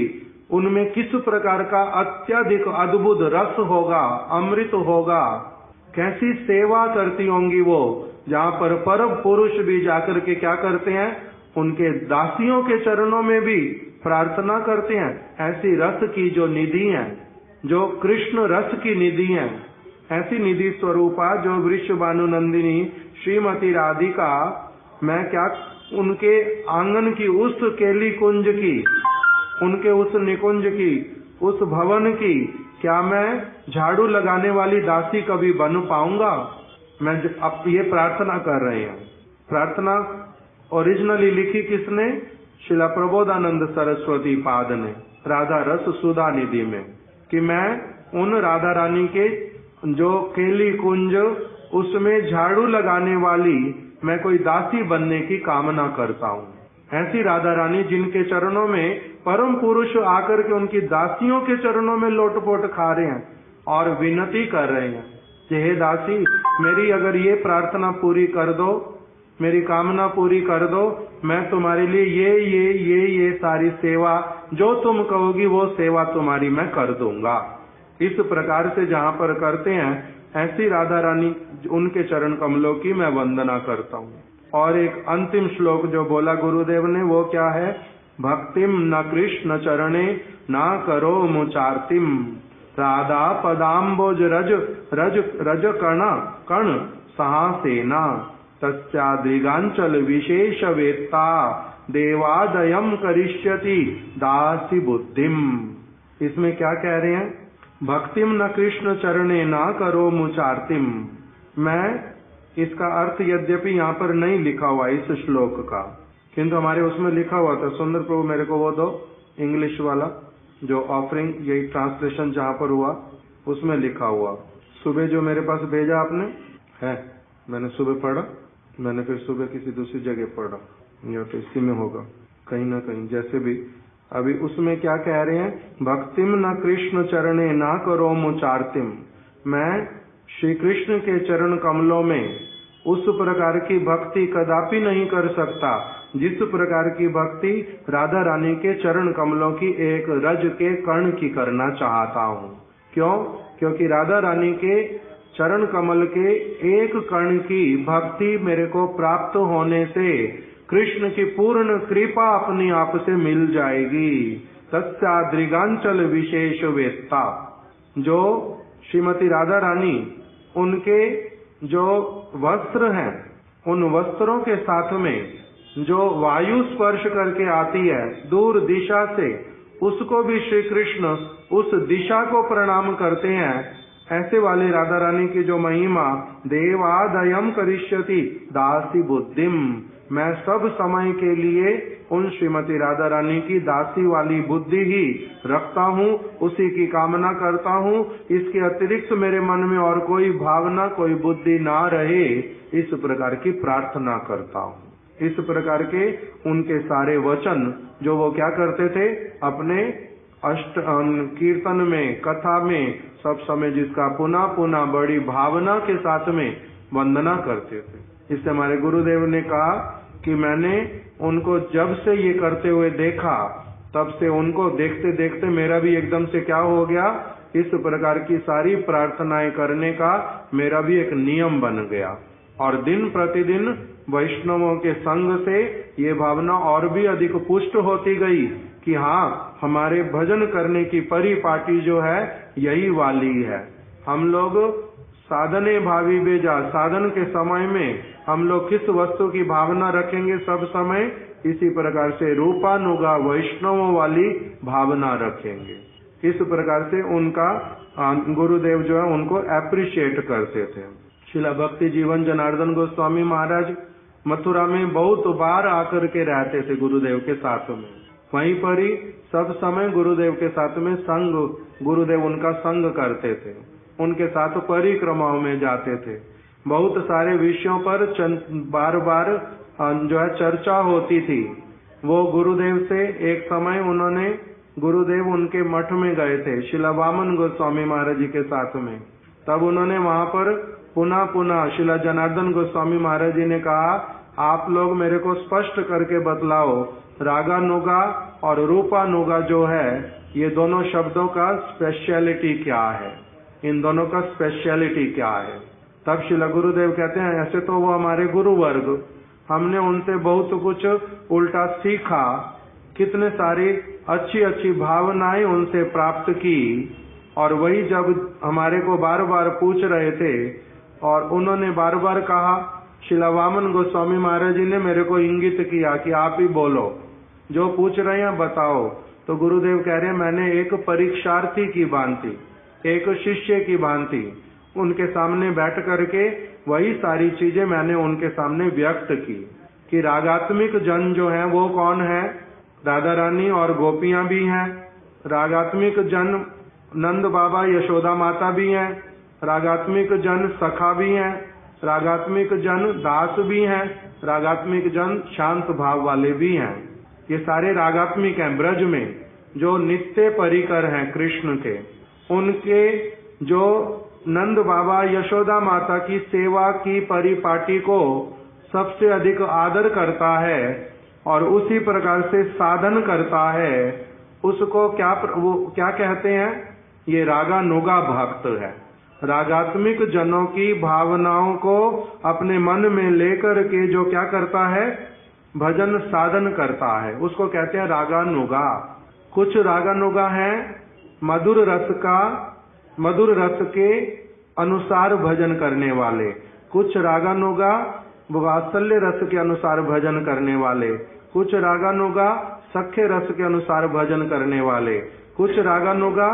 उनमें किस प्रकार का अत्यधिक अद्भुत रस होगा, अमृत होगा, कैसी सेवा करती होंगी वो, जहाँ पर परम पुरुष भी जाकर के क्या करते हैं, उनके दासियों के चरणों में भी प्रार्थना करते हैं। ऐसी रस की जो निधि है, जो कृष्ण रस की निधि है, ऐसी निधि स्वरूपा जो वृषभानु नंदिनी श्रीमती राधिका, मैं क्या उनके आंगन की, उस केली कुंज की, उनके उस निकुंज की, उस भवन की, क्या मैं झाड़ू लगाने वाली दासी कभी बन पाऊंगा? मैं अब ये प्रार्थना कर रहे हैं। प्रार्थना ओरिजिनली लिखी किसने? श्रीला प्रबोधानंद सरस्वती पाद ने राधा रस सुधा निधि में, कि मैं उन राधा रानी के जो केली कुंज, उसमें झाड़ू लगाने वाली मैं कोई दासी बनने की कामना करता हूँ। ऐसी राधा रानी जिनके चरणों में परम पुरुष आकर के उनकी दासियों के चरणों में लोटपोट खा रहे हैं और विनती कर रहे हैं कि हे दासी, मेरी अगर ये प्रार्थना पूरी कर दो, मेरी कामना पूरी कर दो, मैं तुम्हारे लिए ये सारी सेवा जो तुम कहोगी वो सेवा तुम्हारी मैं कर दूंगा। इस प्रकार से जहाँ पर करते हैं, ऐसी राधा रानी उनके चरण कमलों की मैं वंदना करता हूँ। और एक अंतिम श्लोक जो बोला गुरुदेव ने, वो क्या है? भक्तिम न कृष्ण चरणे न करो मुचार्तिम, राधा पदाम्बोज रज रज रज कण सहासेना, तस्या दिगांचल विशेष वेत्ता, देवादयम करिष्यति दासी बुद्धिम। इसमें क्या कह रहे हैं? भक्तिम न कृष्ण चरणे न करो मुचार्तिम। मैं इसका अर्थ यद्यपि यहाँ पर नहीं लिखा हुआ इस श्लोक का, किंतु हमारे उसमें लिखा हुआ था। सुंदर प्रभु मेरे को वो दो, इंग्लिश वाला जो ऑफरिंग, यही ट्रांसलेशन जहाँ पर हुआ उसमें लिखा हुआ। सुबह जो मेरे पास भेजा आपने है, मैंने सुबह पढ़ा, मैंने फिर सुबह किसी दूसरी जगह पढ़ा, या तो इसी में होगा कहीं ना कहीं, जैसे भी। अभी उसमें क्या कह रहे हैं, भक्तिम न कृष्ण चरणे ना करो मुचारतिम, मैं श्री कृष्ण के चरण कमलों में उस प्रकार की भक्ति कदापि नहीं कर सकता जिस प्रकार की भक्ति राधा रानी के चरण कमलों की एक रज के कर्ण की करना चाहता हूँ। क्यों? क्योंकि राधा रानी के चरण कमल के एक कर्ण की भक्ति मेरे को प्राप्त होने से कृष्ण की पूर्ण कृपा अपनी आप से मिल जाएगी। तस्याद्रिगांचल विशेष वेत्ता, जो श्रीमती राधा रानी उनके जो वस्त्र हैं, उन वस्त्रों के साथ में जो वायु स्पर्श करके आती है दूर दिशा से, उसको भी श्री कृष्ण उस दिशा को प्रणाम करते हैं। ऐसे वाले राधा रानी की जो महिमा, देवादयम करिष्यति दासी बुद्धिम, मैं सब समय के लिए उन श्रीमती राधा रानी की दासी वाली बुद्धि ही रखता हूँ, उसी की कामना करता हूँ। इसके अतिरिक्त मेरे मन में और कोई भावना, कोई बुद्धि ना रहे, इस प्रकार की प्रार्थना करता हूँ। इस प्रकार के उनके सारे वचन जो वो क्या करते थे, अपने कीर्तन में, कथा में, सब समय जिसका पुनः पुनः बड़ी भावना के साथ में वंदना करते थे। इससे हमारे गुरुदेव ने कहा कि मैंने उनको जब से ये करते हुए देखा, तब से उनको देखते देखते मेरा भी एकदम से क्या हो गया, इस प्रकार की सारी प्रार्थनाएं करने का मेरा भी एक नियम बन गया। और दिन प्रतिदिन वैष्णवों के संग से ये भावना और भी अधिक पुष्ट होती गई कि हाँ, हमारे भजन करने की परिपाटी जो है यही वाली है। हम लोग साधने भावी बेजा, साधन के समय में हम लोग किस वस्तु की भावना रखेंगे सब समय, इसी प्रकार से रूपानुगा वैष्णवों वाली भावना रखेंगे। इस प्रकार से उनका गुरुदेव जो है उनको एप्रिशिएट करते थे। शिला भक्ति जीवन जनार्दन गोस्वामी महाराज मथुरा में बहुत बार आकर के रहते थे गुरुदेव के साथ में, वहीं पर ही सब समय गुरुदेव के साथ में संग, गुरुदेव उनका संग करते थे, उनके साथ परिक्रमाओं में जाते थे। बहुत सारे विषयों पर बार बार जो है चर्चा होती थी। वो गुरुदेव से एक समय उन्होंने, गुरुदेव उनके मठ में गए थे शिला वामन गोस्वामी महाराज जी के साथ में, तब उन्होंने वहां पर पुनः पुनः शिला जनार्दन गोस्वामी महाराज जी ने कहा, आप लोग मेरे को स्पष्ट करके बतलाओ, रागानुगा और रूपानुगा जो है, ये दोनों शब्दों का स्पेशलिटी क्या है, इन दोनों का स्पेशलिटी क्या है। तब शिला गुरुदेव कहते हैं, ऐसे तो वो हमारे गुरु वर्ग, हमने उनसे बहुत कुछ उल्टा सीखा, कितने सारी अच्छी अच्छी भावनाएं उनसे प्राप्त की, और वही जब हमारे को बार बार पूछ रहे थे और उन्होंने बार बार कहा, शिला वामन गोस्वामी महाराज जी ने मेरे को इंगित किया कि आप ही बोलो, जो पूछ रहे हैं बताओ। तो गुरुदेव कह रहे हैं, मैंने एक परीक्षार्थी की भांति, एक शिष्य की भांति उनके सामने बैठ करके वही सारी चीजें मैंने उनके सामने व्यक्त की कि रागात्मिक जन जो है वो कौन है, राधा रानी और गोपियां भी हैं, रागात्मिक जन नंद बाबा यशोदा माता भी हैं, रागात्मिक जन सखा भी हैं, रागात्मिक जन दास भी हैं, रागात्मिक जन शांत भाव वाले भी हैं। ये सारे रागात्मिक हैं ब्रज में, जो नित्य परिकर हैं कृष्ण के। उनके जो नंद बाबा यशोदा माता की सेवा की परिपाटी को सबसे अधिक आदर करता है और उसी प्रकार से साधन करता है, उसको वो क्या कहते हैं, ये रागानुगा भक्त है। रागात्मिक जनों की भावनाओं को अपने मन में लेकर के जो क्या करता है, भजन साधन करता है, उसको कहते हैं रागानुगा। कुछ रागानुगा हैं मधुर रस के अनुसार भजन करने वाले, कुछ रागानुगा वात्सल्य रस के अनुसार भजन करने वाले, कुछ रागानुगा सख्य रस के अनुसार भजन करने वाले, कुछ रागानुगा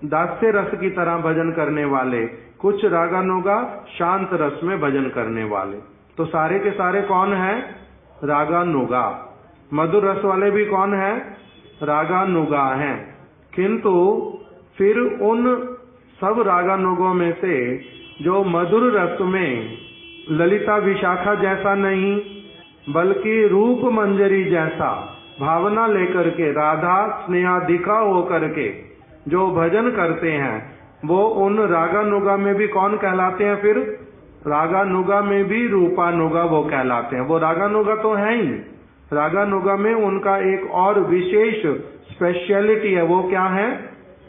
दास्य रस की तरह भजन करने वाले, कुछ रागानुगा शांत रस में भजन करने वाले। तो सारे के सारे कौन है, रागानुगा। मधुर रस वाले भी कौन है, रागानुगा हैं, किंतु फिर उन सब रागानुगों में से जो मधुर रस में ललिता विशाखा जैसा नहीं बल्कि रूप मंजरी जैसा भावना लेकर के राधा स्नेहाधिका होकर के जो भजन करते हैं, वो उन रागानुगा में भी कौन कहलाते हैं? फिर रागानुगा में भी रूपानुगा वो कहलाते हैं। वो रागानुगा तो है ही, रागानुगा में उनका एक और विशेष स्पेशलिटी है, वो क्या है?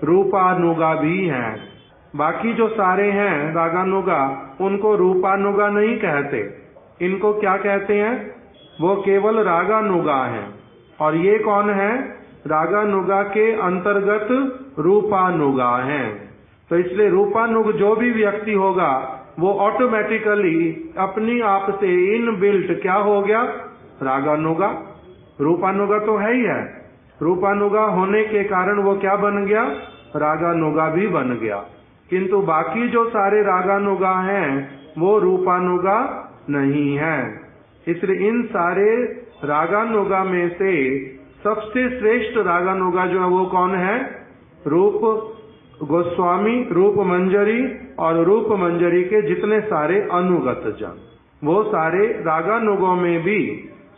रूपानुगा भी है। बाकी जो सारे हैं रागानुगा, उनको रूपानुगा नहीं कहते, इनको क्या कहते हैं? वो केवल रागानुगा हैं। और ये कौन है? रागानुगा के अंतर्गत रूपानुगा हैं। तो इसलिए रूपानुग जो भी व्यक्ति होगा वो ऑटोमेटिकली अपनी आप से इनबिल्ट क्या हो गया? रागानुगा। रूपानुगा तो है ही है, रूपानुगा होने के कारण वो क्या बन गया? रागानुगा भी बन गया। किंतु बाकी जो सारे रागानुगा हैं वो रूपानुगा नहीं हैं। इसलिए इन सारे रागानुगा में से सबसे श्रेष्ठ रागानुगा जो है वो कौन है? रूप गोस्वामी, रूप मंजरी और रूप मंजरी के जितने सारे अनुगत जन, वो सारे रागानुगों में भी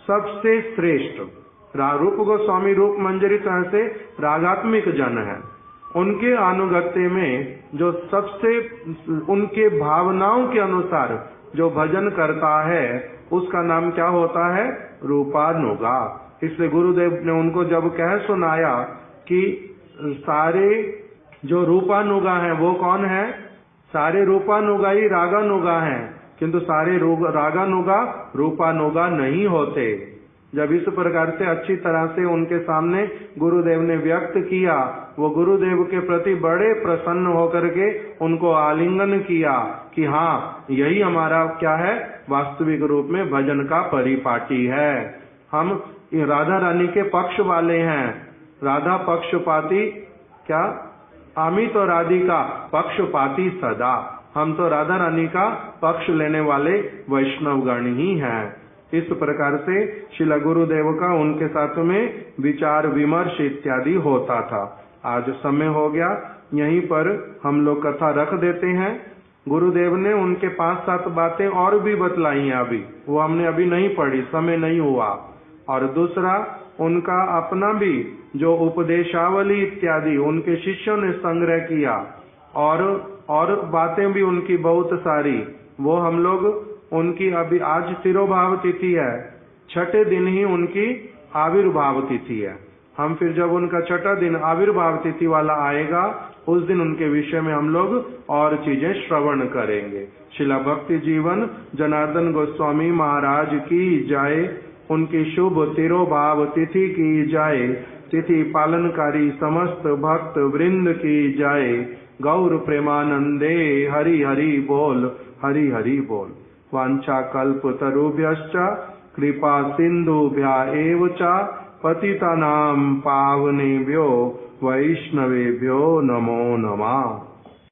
सबसे श्रेष्ठ रूप गोस्वामी, रूप मंजरी तरह से रागात्मिक जन है। उनके अनुगत्य में जो सबसे उनके भावनाओं के अनुसार जो भजन करता है उसका नाम क्या होता है? रूपानुगा। इसलिए गुरुदेव ने उनको जब कह सुनाया कि सारे जो रूपानुगा हैं वो कौन है? सारे रूपानुगा ही रागानुगा हैं, किंतु सारे रागानुगा रूपानुगा नहीं होते। जब इस प्रकार से अच्छी तरह से उनके सामने गुरुदेव ने व्यक्त किया, वो गुरुदेव के प्रति बड़े प्रसन्न होकर के उनको आलिंगन किया कि हाँ, यही हमारा क्या है? वास्तविक रूप में भजन का परिपाटी है। हम राधा रानी के पक्ष वाले हैं। राधा पक्षपाती क्या? आमी तो राधिका पक्षपाती सदा। हम तो राधा रानी का पक्ष लेने वाले वैष्णवगण ही हैं। इस प्रकार से श्रील गुरुदेव का उनके साथ में विचार विमर्श इत्यादि होता था। आज समय हो गया, यहीं पर हम लोग कथा रख देते हैं। गुरुदेव ने उनके 5-7 बातें और भी बतलाई हैं, अभी वो हमने अभी नहीं पढ़ी, समय नहीं हुआ। और दूसरा उनका अपना भी जो उपदेशावली इत्यादि उनके शिष्यों ने संग्रह किया, और बातें भी उनकी बहुत सारी, वो हम लोग उनकी अभी आज तिरोभाव तिथि है, छठे दिन ही उनकी आविर्भाव तिथि है। हम फिर जब उनका छठा दिन आविर्भाव तिथि वाला आएगा, उस दिन उनके विषय में हम लोग और चीजें श्रवण करेंगे। शिला भक्ति जीवन जनार्दन गोस्वामी महाराज की जाए, उनकी शुभ तिरोभाव तिथि की जाए, तिथि पालनकारी समस्त भक्त वृंद की जाए। गौर प्रेमानंदे हरि हरि बोल, हरि हरि बोल। वांछा कल्पतरुभ्यश्च कृपा सिंधुभ्य एव च पतितानां पावनेभ्यो वैष्णवेभ्यो नमो नमः।